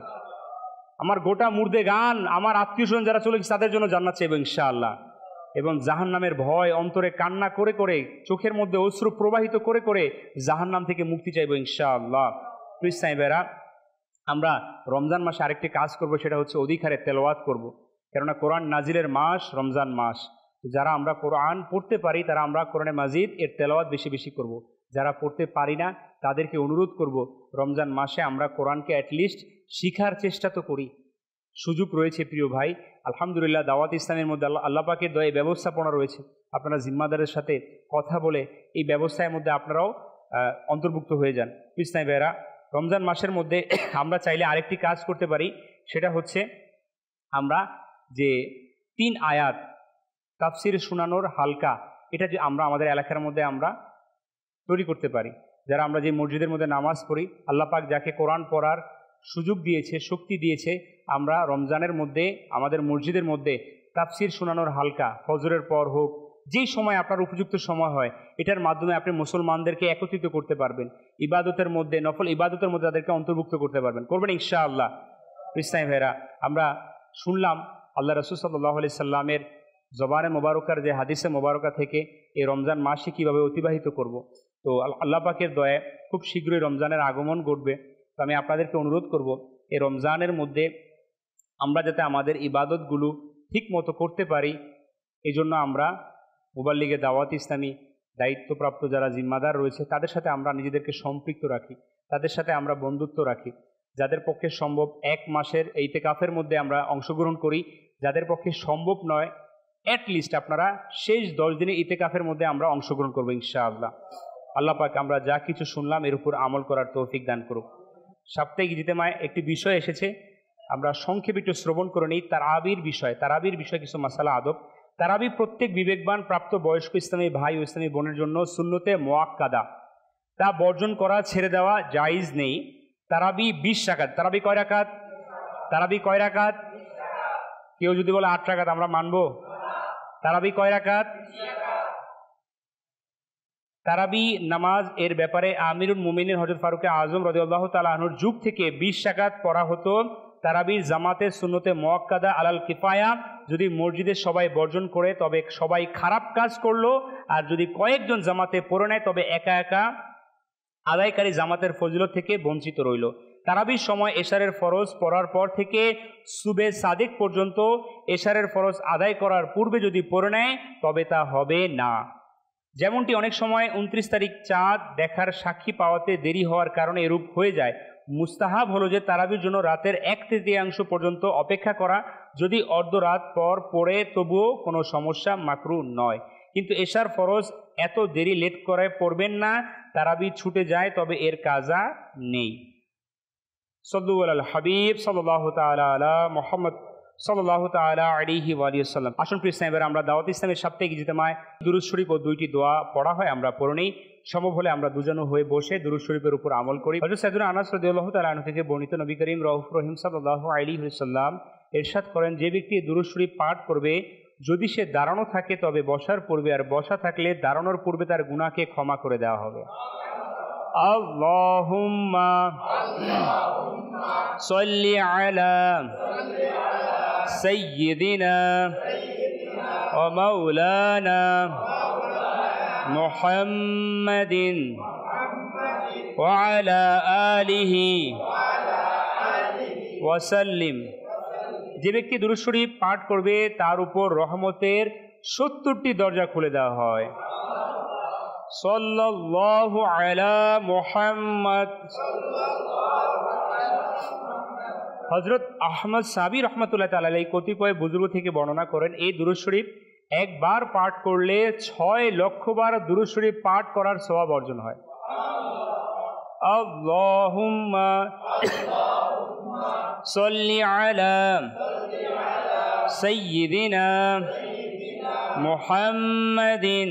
আমার গোটা মুর্দে গান, আমার আত্মীয় স্বজন যারা চলে গেছে তাদের জন্য জান্নাত চাইবো ইনশাআল্লাহ। এবং জাহান্নামের ভয় অন্তরে কান্না করে করে, চোখের মধ্যে অশ্রু প্রবাহিত করে করে জাহান্নাম থেকে মুক্তি চাইবো ইনশাআল্লাহ। প্লিজ সাহেবেরা, আমরা রমজান মাসে আরেকটি কাজ করব, সেটা হচ্ছে অধিক হারে তেলাওয়াত করব। কেননা কোরআন নাজিলের মাস রমজান মাস। যারা আমরা কোরআন পড়তে পারি তারা আমরা কোরআনে মাজিদ এর তেলাওয়াত বেশি বেশি করব। যারা পড়তে পারি না তাদেরকে অনুরোধ করব রমজান মাসে আমরা কোরআনকে অ্যাটলিস্ট শিখার চেষ্টা তো করি। সুযোগ রয়েছে প্রিয় ভাই, আলহামদুলিল্লাহ দাওয়াত ইসলামের মধ্যে আল্লাহ পাকের দয়ে ব্যবস্থাপনা রয়েছে। আপনারা জিম্মাদারের সাথে কথা বলে এই ব্যবস্থার মধ্যে আপনারাও অন্তর্ভুক্ত হয়ে যান। পিসনাই ভাইরা, রমজান মাসের মধ্যে আমরা চাইলে আরেকটি কাজ করতে পারি, সেটা হচ্ছে আমরা যে 3 আয়াত তাফসির শোনানোর হালকা, এটা যে আমরা আমাদের এলাকার মধ্যে আমরা তৈরি করতে পারি। যারা আমরা যে মসজিদের মধ্যে নামাজ পড়ি, আল্লাহ পাক যাকে কোরআন পড়ার সুযোগ দিয়েছে, শক্তি দিয়েছে, আমরা রমজানের মধ্যে আমাদের মসজিদের মধ্যে তাফসির শোনানোর হালকা, ফজরের পর হোক, যেই সময় আপনার উপযুক্ত সময় হয়, এটার মাধ্যমে আপনি মুসলমানদেরকে একত্রিত করতে পারবেন। ইবাদতের মধ্যে, নফল ইবাদতের মধ্যে তাদেরকে অন্তর্ভুক্ত করতে পারবেন। করবেন ইনশাআল্লাহ। ইসলাম ভাইরা, আমরা শুনলাম আল্লাহ রাসূল সাল্লাল্লাহু আলাইহি সাল্লামের জবানে মোবারকার যে হাদিসে মোবারকা থেকে এই রমজান মাসে কীভাবে অতিবাহিত করব। তো আল্লাহ পাকের দয়ায় খুব শীঘ্রই রমজানের আগমন ঘটবে। তো আমি আপনাদেরকে অনুরোধ করব, এই রমজানের মধ্যে আমরা যাতে আমাদের ইবাদতগুলো ঠিক মতো করতে পারি, এই জন্য আমরা মুবাল্লিগে দাওয়াত ইসলামী দায়িত্বপ্রাপ্ত যারা জিম্মাদার রয়েছে তাদের সাথে আমরা নিজেদেরকে সম্পৃক্ত রাখি, তাদের সাথে আমরা বন্ধুত্ব রাখি। যাদের পক্ষে সম্ভব 1 মাসের ইতিকাফের মধ্যে আমরা অংশগ্রহণ করি, যাদের পক্ষে সম্ভব নয় অ্যাটলিস্ট আপনারা শেষ 10 দিনে ইতিকাফের মধ্যে আমরা অংশগ্রহণ করবো ইনশাআল্লাহ। আল্লাহ পাক আমরা যা কিছু শুনলাম এর উপর আমল করার তৌফিক দান করুক। সাপ্তাহিক ইজতেমায় একটি বিষয় এসেছে, আমরা সংক্ষেপে একটু শ্রবণ করে নিই। তারাবির বিষয় কিছু মাসালা আদব। তারাবি প্রত্যেক বিবেকবান প্রাপ্ত বয়স্ক ইসলামী ভাই ও ইসলামী বোনের জন্য সুন্নতে মুআক্কাদা, তা বর্জন করা, ছেড়ে দেওয়া জায়েজ নেই। তারাবি 20 রাকাত। তারাবি কয় রাকাত? কেউ যদি বলে 8 রাকাত আমরা মানবো। তারাবি কয় রাকাত? তারাবি নামাজ এর ব্যাপারে আমিরুল মুমিনিন হযরত ফারুক আজম রাদিয়াল্লাহু তাআলা আনহুর যুগ থেকে 20 রাকাত পড়া হতো। তারাবির জামাতে সুন্নতে মুআক্কাদা আলাল কিফায়া, যদি মসজিদে সবাই বর্জন করে তবে সবাই খারাপ কাজ করলো, আর যদি কয়েকজন জামাতে পড়ে নেয় তবে একা একা আদায়কারী জামাতের ফজিলত থেকে বঞ্চিত রইল। তারাবির সময় এশারের ফরজ পড়ার পর থেকে সুবে সাদিক পর্যন্ত এশারের ফরজ আদায় করার পূর্বে যদি পড়ে নেয় তবে তা হবে না। যেমনটি অনেক সময় 29 তারিখ চাঁদ দেখার সাক্ষী পাওয়াতে দেরি হওয়ার কারণে এরূপ হয়ে যায়। মুস্তাহাব হলো যে তারাবির জন্য রাতের 1/3 পর্যন্ত অপেক্ষা করা, যদি অর্ধরাত পর পড়ে তবুও কোনো সমস্যা, মাকরু নয়। কিন্তু এশার ফরজ এত দেরি লেট করে পড়বেন না, তারাবি ছুটে যায় তবে এর কাজা নেই। সাল্লু আলাল হাবিব সাল্লাল্লাহু তাআলা আলা মুহাম্মদ সাল্লাল্লাহু তাআলা আলাইহি ওয়া আলিহি ওয়াসাল্লাম। আসুন প্রিয় ইসলামের, আমরা দাওয়াত ইসলামের সাপ্তাহিক ইজতেমায় দুরূদ শরীফ ও 2টি দোয়া পড়া হয়, আমরা পড়ে নেই। সম্ভব হলে আমরা দুজনে হয়ে বসে দুরূদ শরীফের উপর আমল করি। হযরত সাইয়েদুনা আনাস রাদিয়াল্লাহু তাআলা আনহু থেকে বর্ণিত, নবী করিম রাউফুর রহিম সাল্লাল্লাহু আলাইহি ওয়াসাল্লাম ইরশাদ করেন, যে ব্যক্তি দুরূদ শরীফ পাঠ করবে, যদি সে দাঁড়ানো থাকে তবে বসার পূর্বে, আর বসা থাকলে দাঁড়ানোর পূর্বে তার গুনাহকে ক্ষমা করে দেওয়া হবে। আল্লাহুম্মা সাল্লি আলা সাইয়্যিদিনা ওয়া মাওলানা মুহাম্মাদিন ওয়া আলা আলিহি ওয়া সাল্লিম। যে ব্যক্তি দুরূদ শরীফ পাঠ করবে তার উপর রহমতের 70টি দরজা খুলে দেওয়া হয়। সাল্লাল্লাহু আলা মুহাম্মদ। হযরত আহমদ সাবি রহমাতুল্লাহ তাআলা আলাইহি কতিপয় বুজুর্গ থেকে বর্ণনা করেন, এই দুরূদ শরীফ একবার পাঠ করলে 6 লক্ষ বার দুরূদ শরীফ পাঠ করার সওয়াব অর্জন হয়। আল্লাহুম্মা সাল্লি আলা সাইয়্যিদিনা মুহাম্মাদিন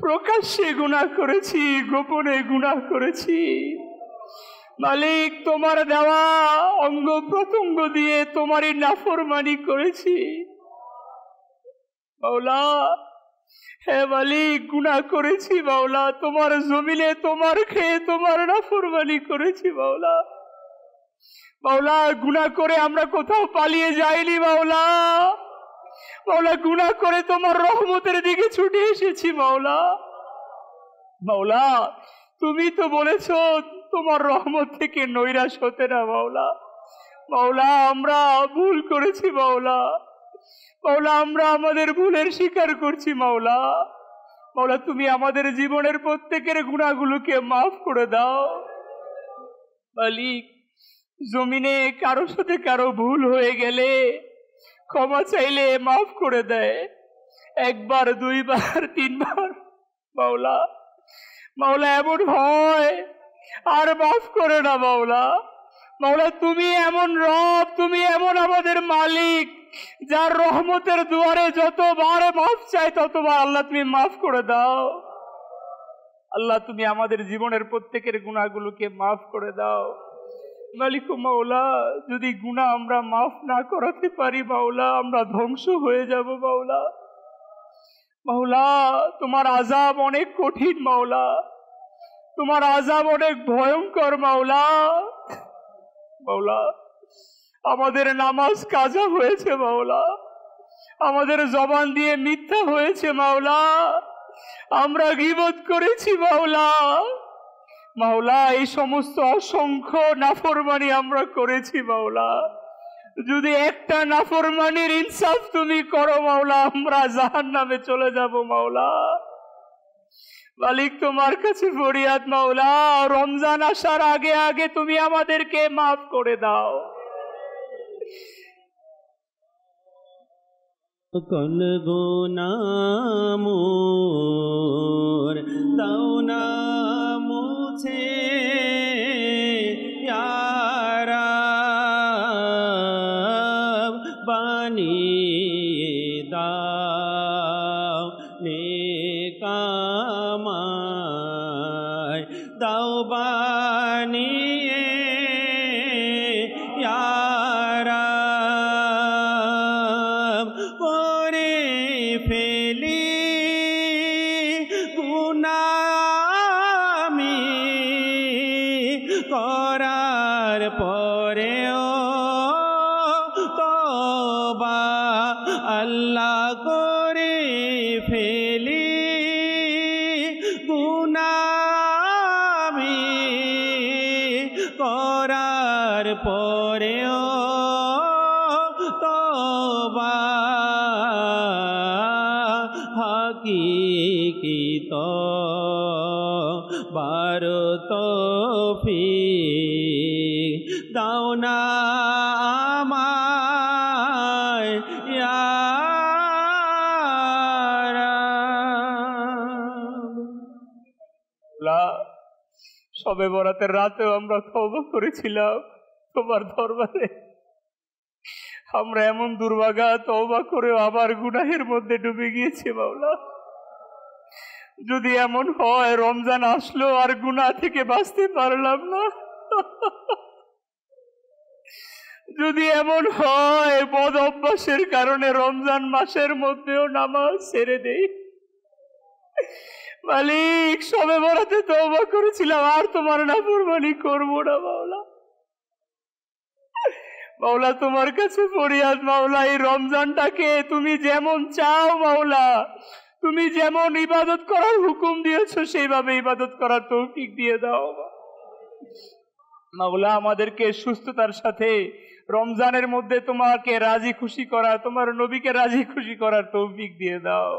প্রকাশ্যে গুনাহ করেছি, গোপনে গুনাহ করেছি। মালিক, তোমার দেওয়া অঙ্গ প্রত্যঙ্গ দিয়ে তোমারই নাফরমানি করেছি। মাওলা, হে মালিক, গুনাহ করেছি মাওলা, তোমার জমিনে তোমার খেয়ে তোমার নাফরমানি করেছি মাওলা। মাওলা, গুনাহ করে আমরা কোথাও পালিয়ে যাইনি মাওলা। মাওলা, গুনাহ করে তোমার রহমতের দিকে ছুটে এসেছি মাওলা। মাওলা, তুমি তো বলেছ তোমার রহমত থেকে নৈরাশ হতে না মাওলা। মাওলা, আমরা ভুল করেছি মাওলা। মাওলা, আমরা আমাদের ভুলের স্বীকার করছি মাওলা। মাওলা, তুমি আমাদের জীবনের প্রত্যেকের গুনাহগুলোকে মাফ করে দাও। মালিক, জমিনে কারো সাথে কারো ভুল হয়ে গেলে ক্ষমা চাইলে মাফ করে দেয়, একবার, দুইবার, তিনবার। মাওলা, মাওলা, এমন হয় আর মাফ করে না মাওলা। মাওলা, তুমি এমন রব, তুমি এমন আমাদের মালিক, যার রহমতের দুয়ারে যতবার মাফ চাই ততবার আল্লাহ তুমি মাফ করে দাও। আল্লাহ, তুমি আমাদের জীবনের প্রত্যেকের গুনাহগুলোকে মাফ করে দাও। মালিক মাওলা, যদি গুনাহ আমরা মাফ না করাতে পারি মাওলা, আমরা ধ্বংস হয়ে যাব মাওলা। মাওলা, তোমার আযাব অনেক কঠিন মাওলা, তোমার আযাব অনেক ভয়ঙ্কর মাওলা। মাওলা, আমাদের নামাজ কাজা হয়েছে মাওলা, আমাদের জবান দিয়ে মিথ্যা হয়েছে মাওলা, আমরা গীবত করেছি মাওলা। মাওলা, এই সমস্ত অসংখ্য নাফরমানি আমরা করেছি মাওলা। যদি একটা নাফরমানির ইনসাফ তুমি করো মাওলা, আমরা জাহান্নামে চলে যাব মাওলা। মালিক, তোমার কাছে ফরিয়াদ মাওলা, রমজান আসার আগে আগে তুমি আমাদেরকে মাফ করে দাও। সকল গুনাহ মোর দাও না মুছে, ইয়া রাব বানিয়ে দাও নেক আমায়, দাও বানিয়ে ইয়া রাব। করে ফেলি গুনাহ আমি, করার পরেও তওবা আল্লাহ করে ফেলি গুনাহ আমি, করার পরেও তওবা হাকিকি তওবার তৌফিক দাও না আমায়, ইয়া রাব। শবে বরাতের রাতেও আমরা তওবা করেছিলাম তোমার দরবারে। আমরা এমন দুর্ভাগা, তওবা করেও আবার গুনাহের মধ্যে ডুবে গিয়েছি মাওলা। যদি এমন হয় রমজান আসলো আর গুনাহ থেকে বাঁচতে পারলাম না, যদি এমন হয় বদ অভ্যাসের কারণে রমজান মাসের মধ্যেও নামাজ ছেড়ে দেই, মালিক, শবে বরাতে তওবা করেছিলাম, আর তোমার নাফরমানি করবো না মাওলা। মাওলা, তোমার কাছে ফরিয়াদ মাওলা, এই রমজানটাকে তুমি যেমন চাও মাওলা, তুমি যেমন ইবাদত করার হুকুম দিয়েছো সেইভাবে ইবাদত করার তৌফিক দিয়ে দাও মাওলা। আমাদেরকে সুস্থতার সাথে রমজানের মধ্যে তোমাকে রাজি খুশি করা, তোমার নবীকে রাজি খুশি করার তৌফিক দিয়ে দাও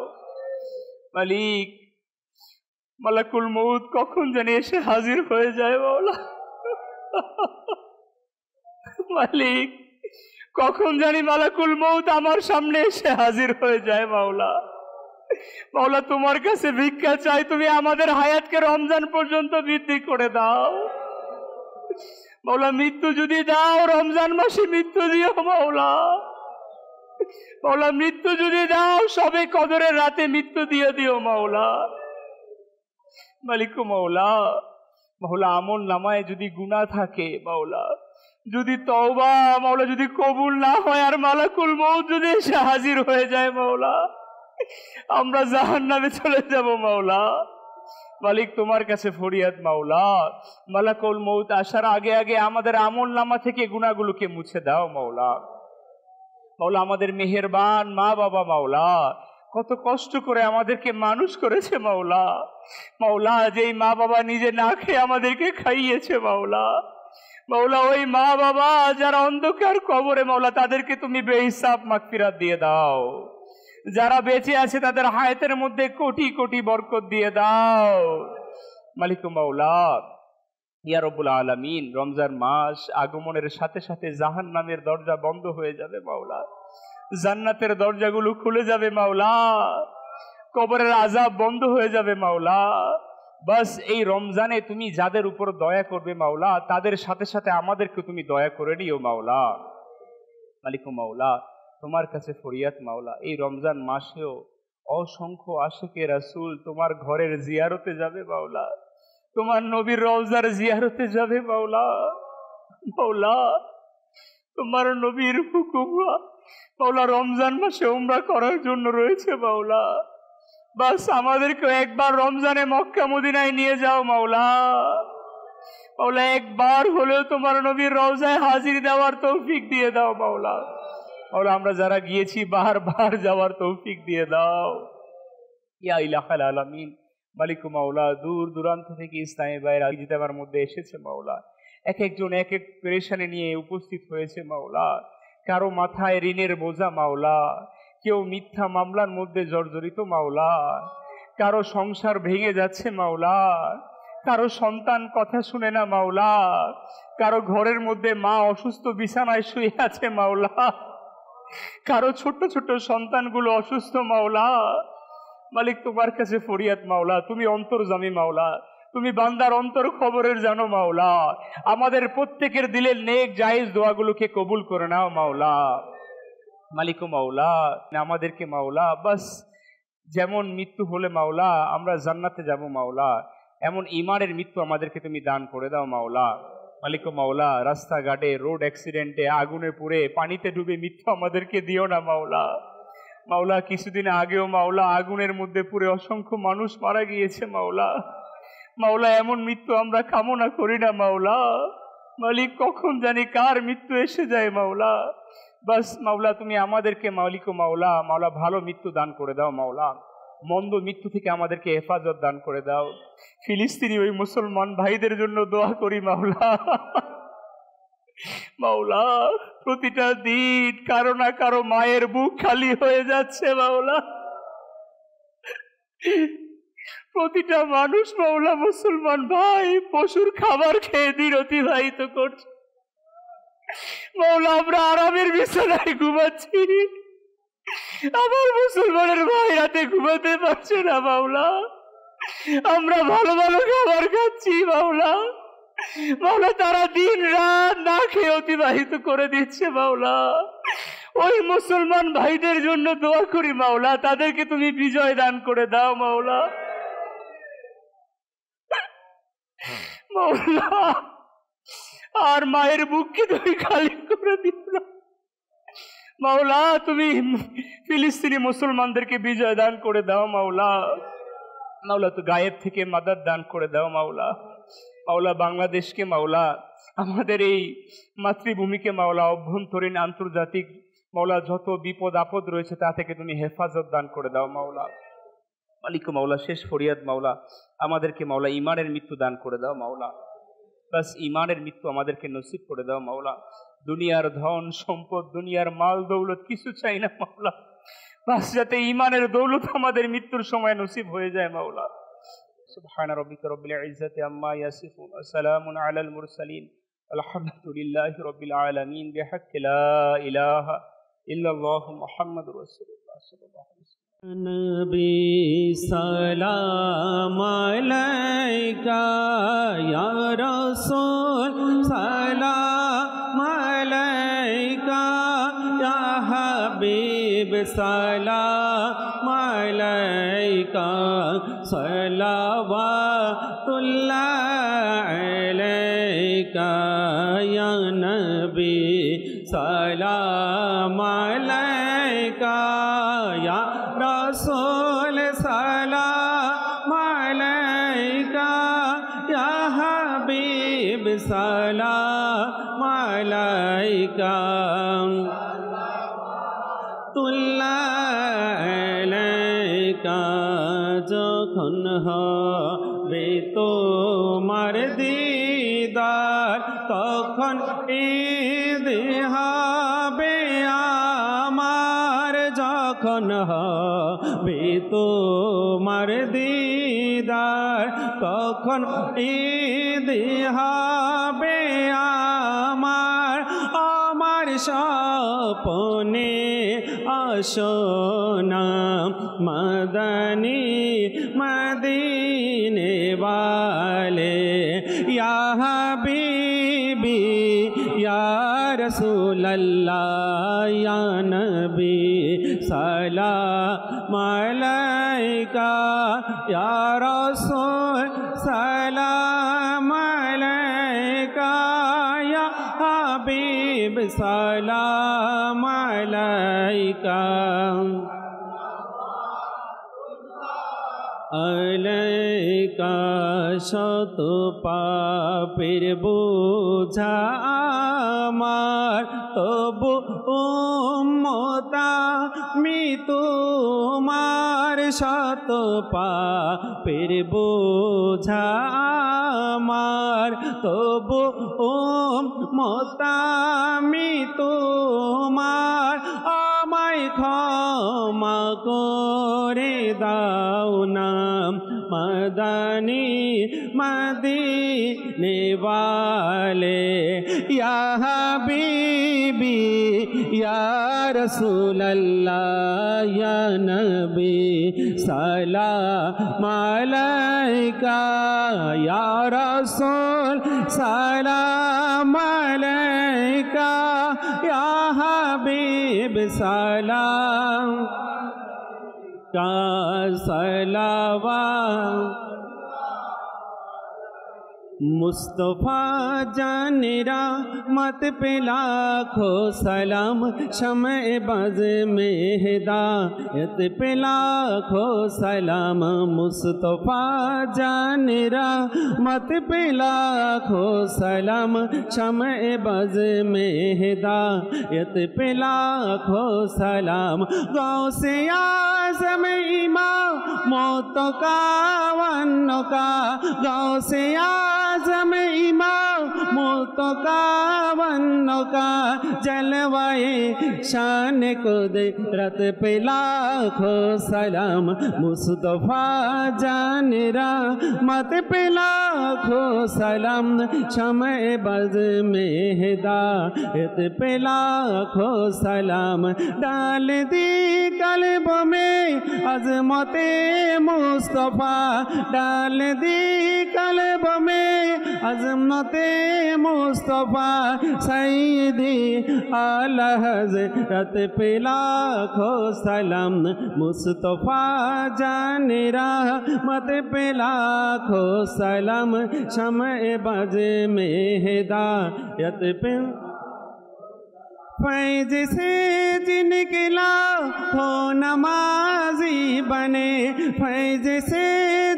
মালিক। মালাকুল মউত কখন জানি এসে হাজির হয়ে যায় মাওলা। মালিক, কখন জানি মালাকুল মউত আমার সামনে এসে হাজির হয়ে যায় মাওলা। মাওলা, তোমার কাছে ভিক্ষা চাই, তুমি আমাদের হায়াতকে রমজান পর্যন্ত বৃদ্ধি করে দাও মাওলা। মৃত্যু যদি দাও, রমজান মাসে মৃত্যু দিও মাওলা। মাওলা, মৃত্যু যদি দাও, সবে কদরের রাতে মৃত্যু দিয়ে দিও মাওলা। মালিক মাওলা, মাওলা আমল নামায় যদি গুনাহ থাকে মাওলা, যদি তওবা মাওলা যদি কবুল না হয় আর মালাকুল মউত যদি এসে হাজির হয়ে যায় মাওলা, আমরা জাহান্নামে চলে যাব মাওলা। মালিক তোমার কাছে ফরিয়াদ মাওলা, মালাকুল মউত আসার আগে আগে আমাদের আমল নামা থেকে গুনাহগুলোকে মুছে দাও মাওলা। মাওলা আমাদের মেহেরবান মা বাবা মাওলা, কত কষ্ট করে আমাদেরকে মানুষ করেছে মাওলা। মাওলা যেই মা বাবা নিজে না খেয়ে আমাদেরকে খাইয়েছে মাওলা, মাওলা ওই মা বাবা যারা অন্ধকার কবরে মাওলা, তাদেরকে তুমি বেহিসাব মাগফিরাত দিয়ে দাও। যারা বেঁচে আছে তাদের হায়াতের মধ্যে কোটি কোটি বরকত দিয়ে দাও মালিক মাওলা। ইয়া রব্বুল আলামিন, রমজান মাস আগমনের সাথে সাথে জাহান্নামের দরজা বন্ধ হয়ে যাবে মাওলা, জান্নাতের দরজাগুলো খুলে যাবে মাওলা, কবরের আযাব বন্ধ হয়ে যাবে মাওলা। বাস এই রমজানে তুমি যাদের উপর দয়া করবে মাওলা, তাদের সাথে সাথে আমাদেরকে তুমি দয়া করে নিও মাওলা। মালিক মাওলা, তোমার কাছে ফরিয়াদ মাওলা, এই রমজান মাসেও অসংখ্য আশিকে রাসূল তোমার ঘরের জিয়ারতে যাবে মাওলা, তোমার নবীর রওজার জিয়ারতে যাবে মাওলা। মাওলা তোমার নবীর হুকুম মাওলা রমজান মাসে উমরা করার জন্য রয়েছে মাওলা। বাস আমাদেরকে একবার রমজানে মক্কা মদিনায় নিয়ে যাও মাওলা। মাওলা একবার হলেও তোমার নবীর রওজায় হাজির দেওয়ার তৌফিক দিয়ে দাও মাওলা। মাওলা আমরা যারা গিয়েছি বারবার যাওয়ার তৌফিক দিয়ে দাও ইয়া ইলাহাল আলামিন। মালিক মাওলা, দূর দূরান্ত থেকে ইসলামী ভাইরা ইজতেমার মধ্যে এসেছে মাওলা, এক একজন এক এক পেরেশানি নিয়ে উপস্থিত হয়েছে মাওলা। কারো মাথায় ঋণের বোঝা মাওলা, কেউ মিথ্যা মামলার মধ্যে জর্জরিত মাওলা, কারো সংসার ভেঙে যাচ্ছে মাওলা, কারো সন্তান কথা শুনে না মাওলা, কারো ঘরের মধ্যে মা অসুস্থ বিছানায় শুয়ে আছে মাওলা, কারো ছোট ছোট সন্তানগুলো অসুস্থ মাওলা। মালিক তোমার কাছে ফরিয়াদ মাওলা, তুমি অন্তর্যামী মাওলা, তুমি বান্দার অন্তর খবরের জানো মাওলা। আমাদের প্রত্যেকের দিলের নেক জায়েজ দোয়াগুলোকে কবুল করে নাও মাওলা। মালিক মাওলা, আমাদেরকে মাওলা বাস যেমন মৃত্যু হলে মাওলা আমরা জান্নাতে যাব মাওলা, এমন ঈমানের মৃত্যু আমাদেরকে তুমি দান করে দাও মাওলা। মালিক মাওলা, রাস্তাঘাটে রোড অ্যাক্সিডেন্টে আগুনে পুড়ে পানিতে ডুবে মৃত্যু আমাদেরকে দিও না মাওলা। মাওলা কিছুদিন আগেও মাওলা আগুনের মধ্যে পুড়ে অসংখ্য মানুষ মারা গিয়েছে মাওলা। মাওলা এমন মৃত্যু আমরা কামনা করি না মাওলা। মালিক কখন জানি কার মৃত্যু এসে যায় মাওলা। বাস মাওলা তুমি আমাদেরকে মালিক মাওলা মাওলা ভালো মৃত্যু দান করে দাও মাওলা, মন্দ মৃত্যু থেকে আমাদেরকে হেফাজত দান করে দাও। ফিলিস্তিনি ওই মুসলমান ভাইদের জন্য দোয়া করি মাওলা। মাওলা প্রতিটা দিন কারো না কারো মায়ের বুক খালি হয়ে যাচ্ছে মাওলা, প্রতিটা মানুষ মাওলা মুসলমান ভাই পশুর খাবার খেয়ে দিন অতিবাহিত করছে মাওলা। আমরা আরামের বিছানায় ঘুমাচ্ছি, আমার মুসলমানের ভাই রাতে ঘুমাতে পারছে না মাওলা। আমরা ভালো ভালো খাবার খাচ্ছি মাওলা, মাওলা তারা দিন রাত না খেয়ে অতিবাহিত করে দিচ্ছে মাওলা। ওই মুসলমান ভাইদের জন্য দোয়া করি মাওলা, তাদেরকে তুমি বিজয় দান করে দাও মাওলা। মাওলা আর মায়ের বুককে তুমি খালি করে দিও না মাওলা, তুমি ফিলিস্তিনি মুসলমানদেরকে বিজয় দান করে দাও মাওলা। মাওলা তো গায়েব থেকে মাদাদ দান করে দাও মাওলা। মাওলা বাংলাদেশকে মাওলা, আমাদের এই মাতৃভূমিকে মাওলা, অভ্যন্তরীণ আন্তর্জাতিক মাওলা যত বিপদ আপদ রয়েছে তা থেকে তুমি হেফাজত দান করে দাও মাওলা। মালিক মাওলা শেষ ফরিয়াদ মাওলা, আমাদেরকে মাওলা ঈমানের মৃত্যু দান করে দাও মাওলা। বাস ঈমানের মৃত্যু আমাদেরকে নসিব করে দাও মাওলা। দুনিয়ার ধন সম্পদ, দুনিয়ার মাল দৌলত কিছু চাই না মাওলা, বাস যাতে ঈমানের দৌলত আমাদের মৃত্যুর সময় নসিব হয়ে যায় মাওলা। সুবহান রাব্বিকা রাব্বিল ইজ্জাতি আম্মা ইয়াসিফুন ওয়া সালামুন আলাল মুরসালিন আলহামদুলিল্লাহি রাব্বিল আলামিন বিহাক্কি লা ইলাহা ইল্লাল্লাহু মুহাম্মাদুর রাসূলুল্লাহ সাল্লাল্লাহু আলাইহি ওয়াসাল্লাম। নবী সালাম আলাইকা ইয়া রাসূল সালাম আলাইকা ইয়া হাবিব हबीब सलाम अलैका सलावतुल्लाह अलैका या नबी सलाम अलैका या रसूल सलाम अलैका या हबीब सलाम अलैका तुल्लाह যখন হবে তোমার দিদার তখন ঈদ হবে আমার যখন হবে তোমার দিদার তখন ঈদ হবে আমার আমার স্বপ্নে আসনা मदनी मदीने वाले या हबीबी या रसूल अल्लाह या नबी सलाम अलैका या रसूल सलाम अलैका या हबीब सलाम अलैका अलैका शत पापेर बोझा आमार तबु उम्मता मी तोमार शत पापेर बोझा आमार तबु उम्मता मी तोमार আমায় ক্ষমা করে দাও না मदनी मदीने वाले या हबीबी या रसूल अल्लाह या नबी सलाम अलैका या रसूल सलाम अलैका या हबीब सलाम का सलावा मुस्तफ़ा जानेरा मत पे लाखों सलाम शम्ए बज़ में हिदायत पे लाखों सलाम मुस्तफ़ा जानेरा मत पे लाखों सलाम शम्ए बज़ में हिदायत पे लाखों सलाम गौसे आज़म इमाम मौत का वन्नो का गौसे आज़म इमाम मौत का वन्नो का जलवाए शान कुदरत पे लाखों सलाम मुस्तफ़ा जानेरा मत पे लाखों सलाम शम्ए बज़ में हिदायत पे लाखों सलाम डाल दी कल्ब में अज़मते मुस्तफ़ा डाल दी कल्ब में अज़मते मुस्तफ़ा सईदी आला हज़रत पे लाखों सलाम मुस्तफ़ा जानेरा मत पे लाखों सलाम शम्ए बज़ में हिदायत पे फैज़ से जिनके लाखों नमाज़ी बने फैज़ से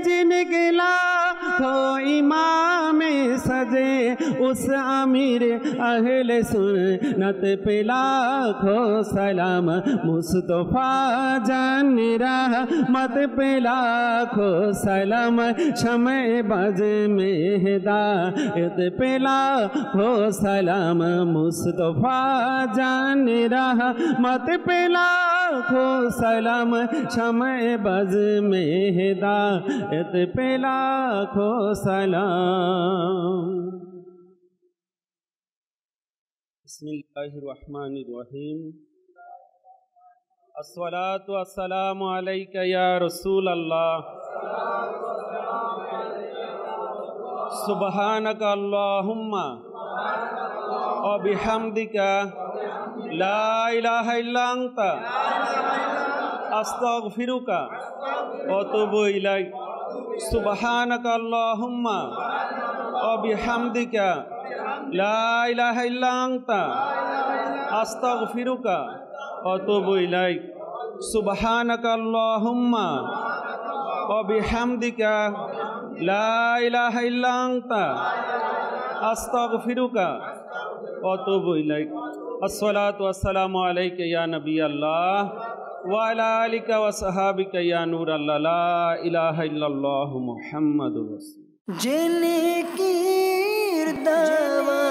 जिनके लाखों इमाम सजे उस अमीर अहले सुन्नत पे लाखों सलाम मुस्तफ़ा जानेरा मत पे लाखों सलाम शम्ए बज़ में हिदायत पे लाखों सलाम मुस्तफ़ा जानेरा मत पे लाखों सलाम शम्ए बज़ में हिदायत पे लाखों सलाम बिस्मिल्लाहिर्रहमानिर्रहीम अस्सलातु वस्सलामु अलैका या रसूल अल्लाह सुब्हानक अल्लाहुम्मा व बिहम्दिका ला इलाहा इल्ला अंता अस्तगफिरुका व अतूबु इलैक सुब्हानका अल्लाहुम्मा व बिहम्दिका ला इलाहा इल्ला अंता अस्तगफिरुका व अतूबु इलैक सुब्हानका अल्लाहुम्मा व बिहम्दिका ला इलाहा इल्ला अंता अस्तगफिरुका व अतूबु इलैक। अस्सलातु वस्सलामु अलैका या नबी अल्लाह व अला आलिका व सहाबिका या नूर अल्लाह ला इलाहा इल्लल्लाहु मुहम्मदुर रसूल। जिनकी दावा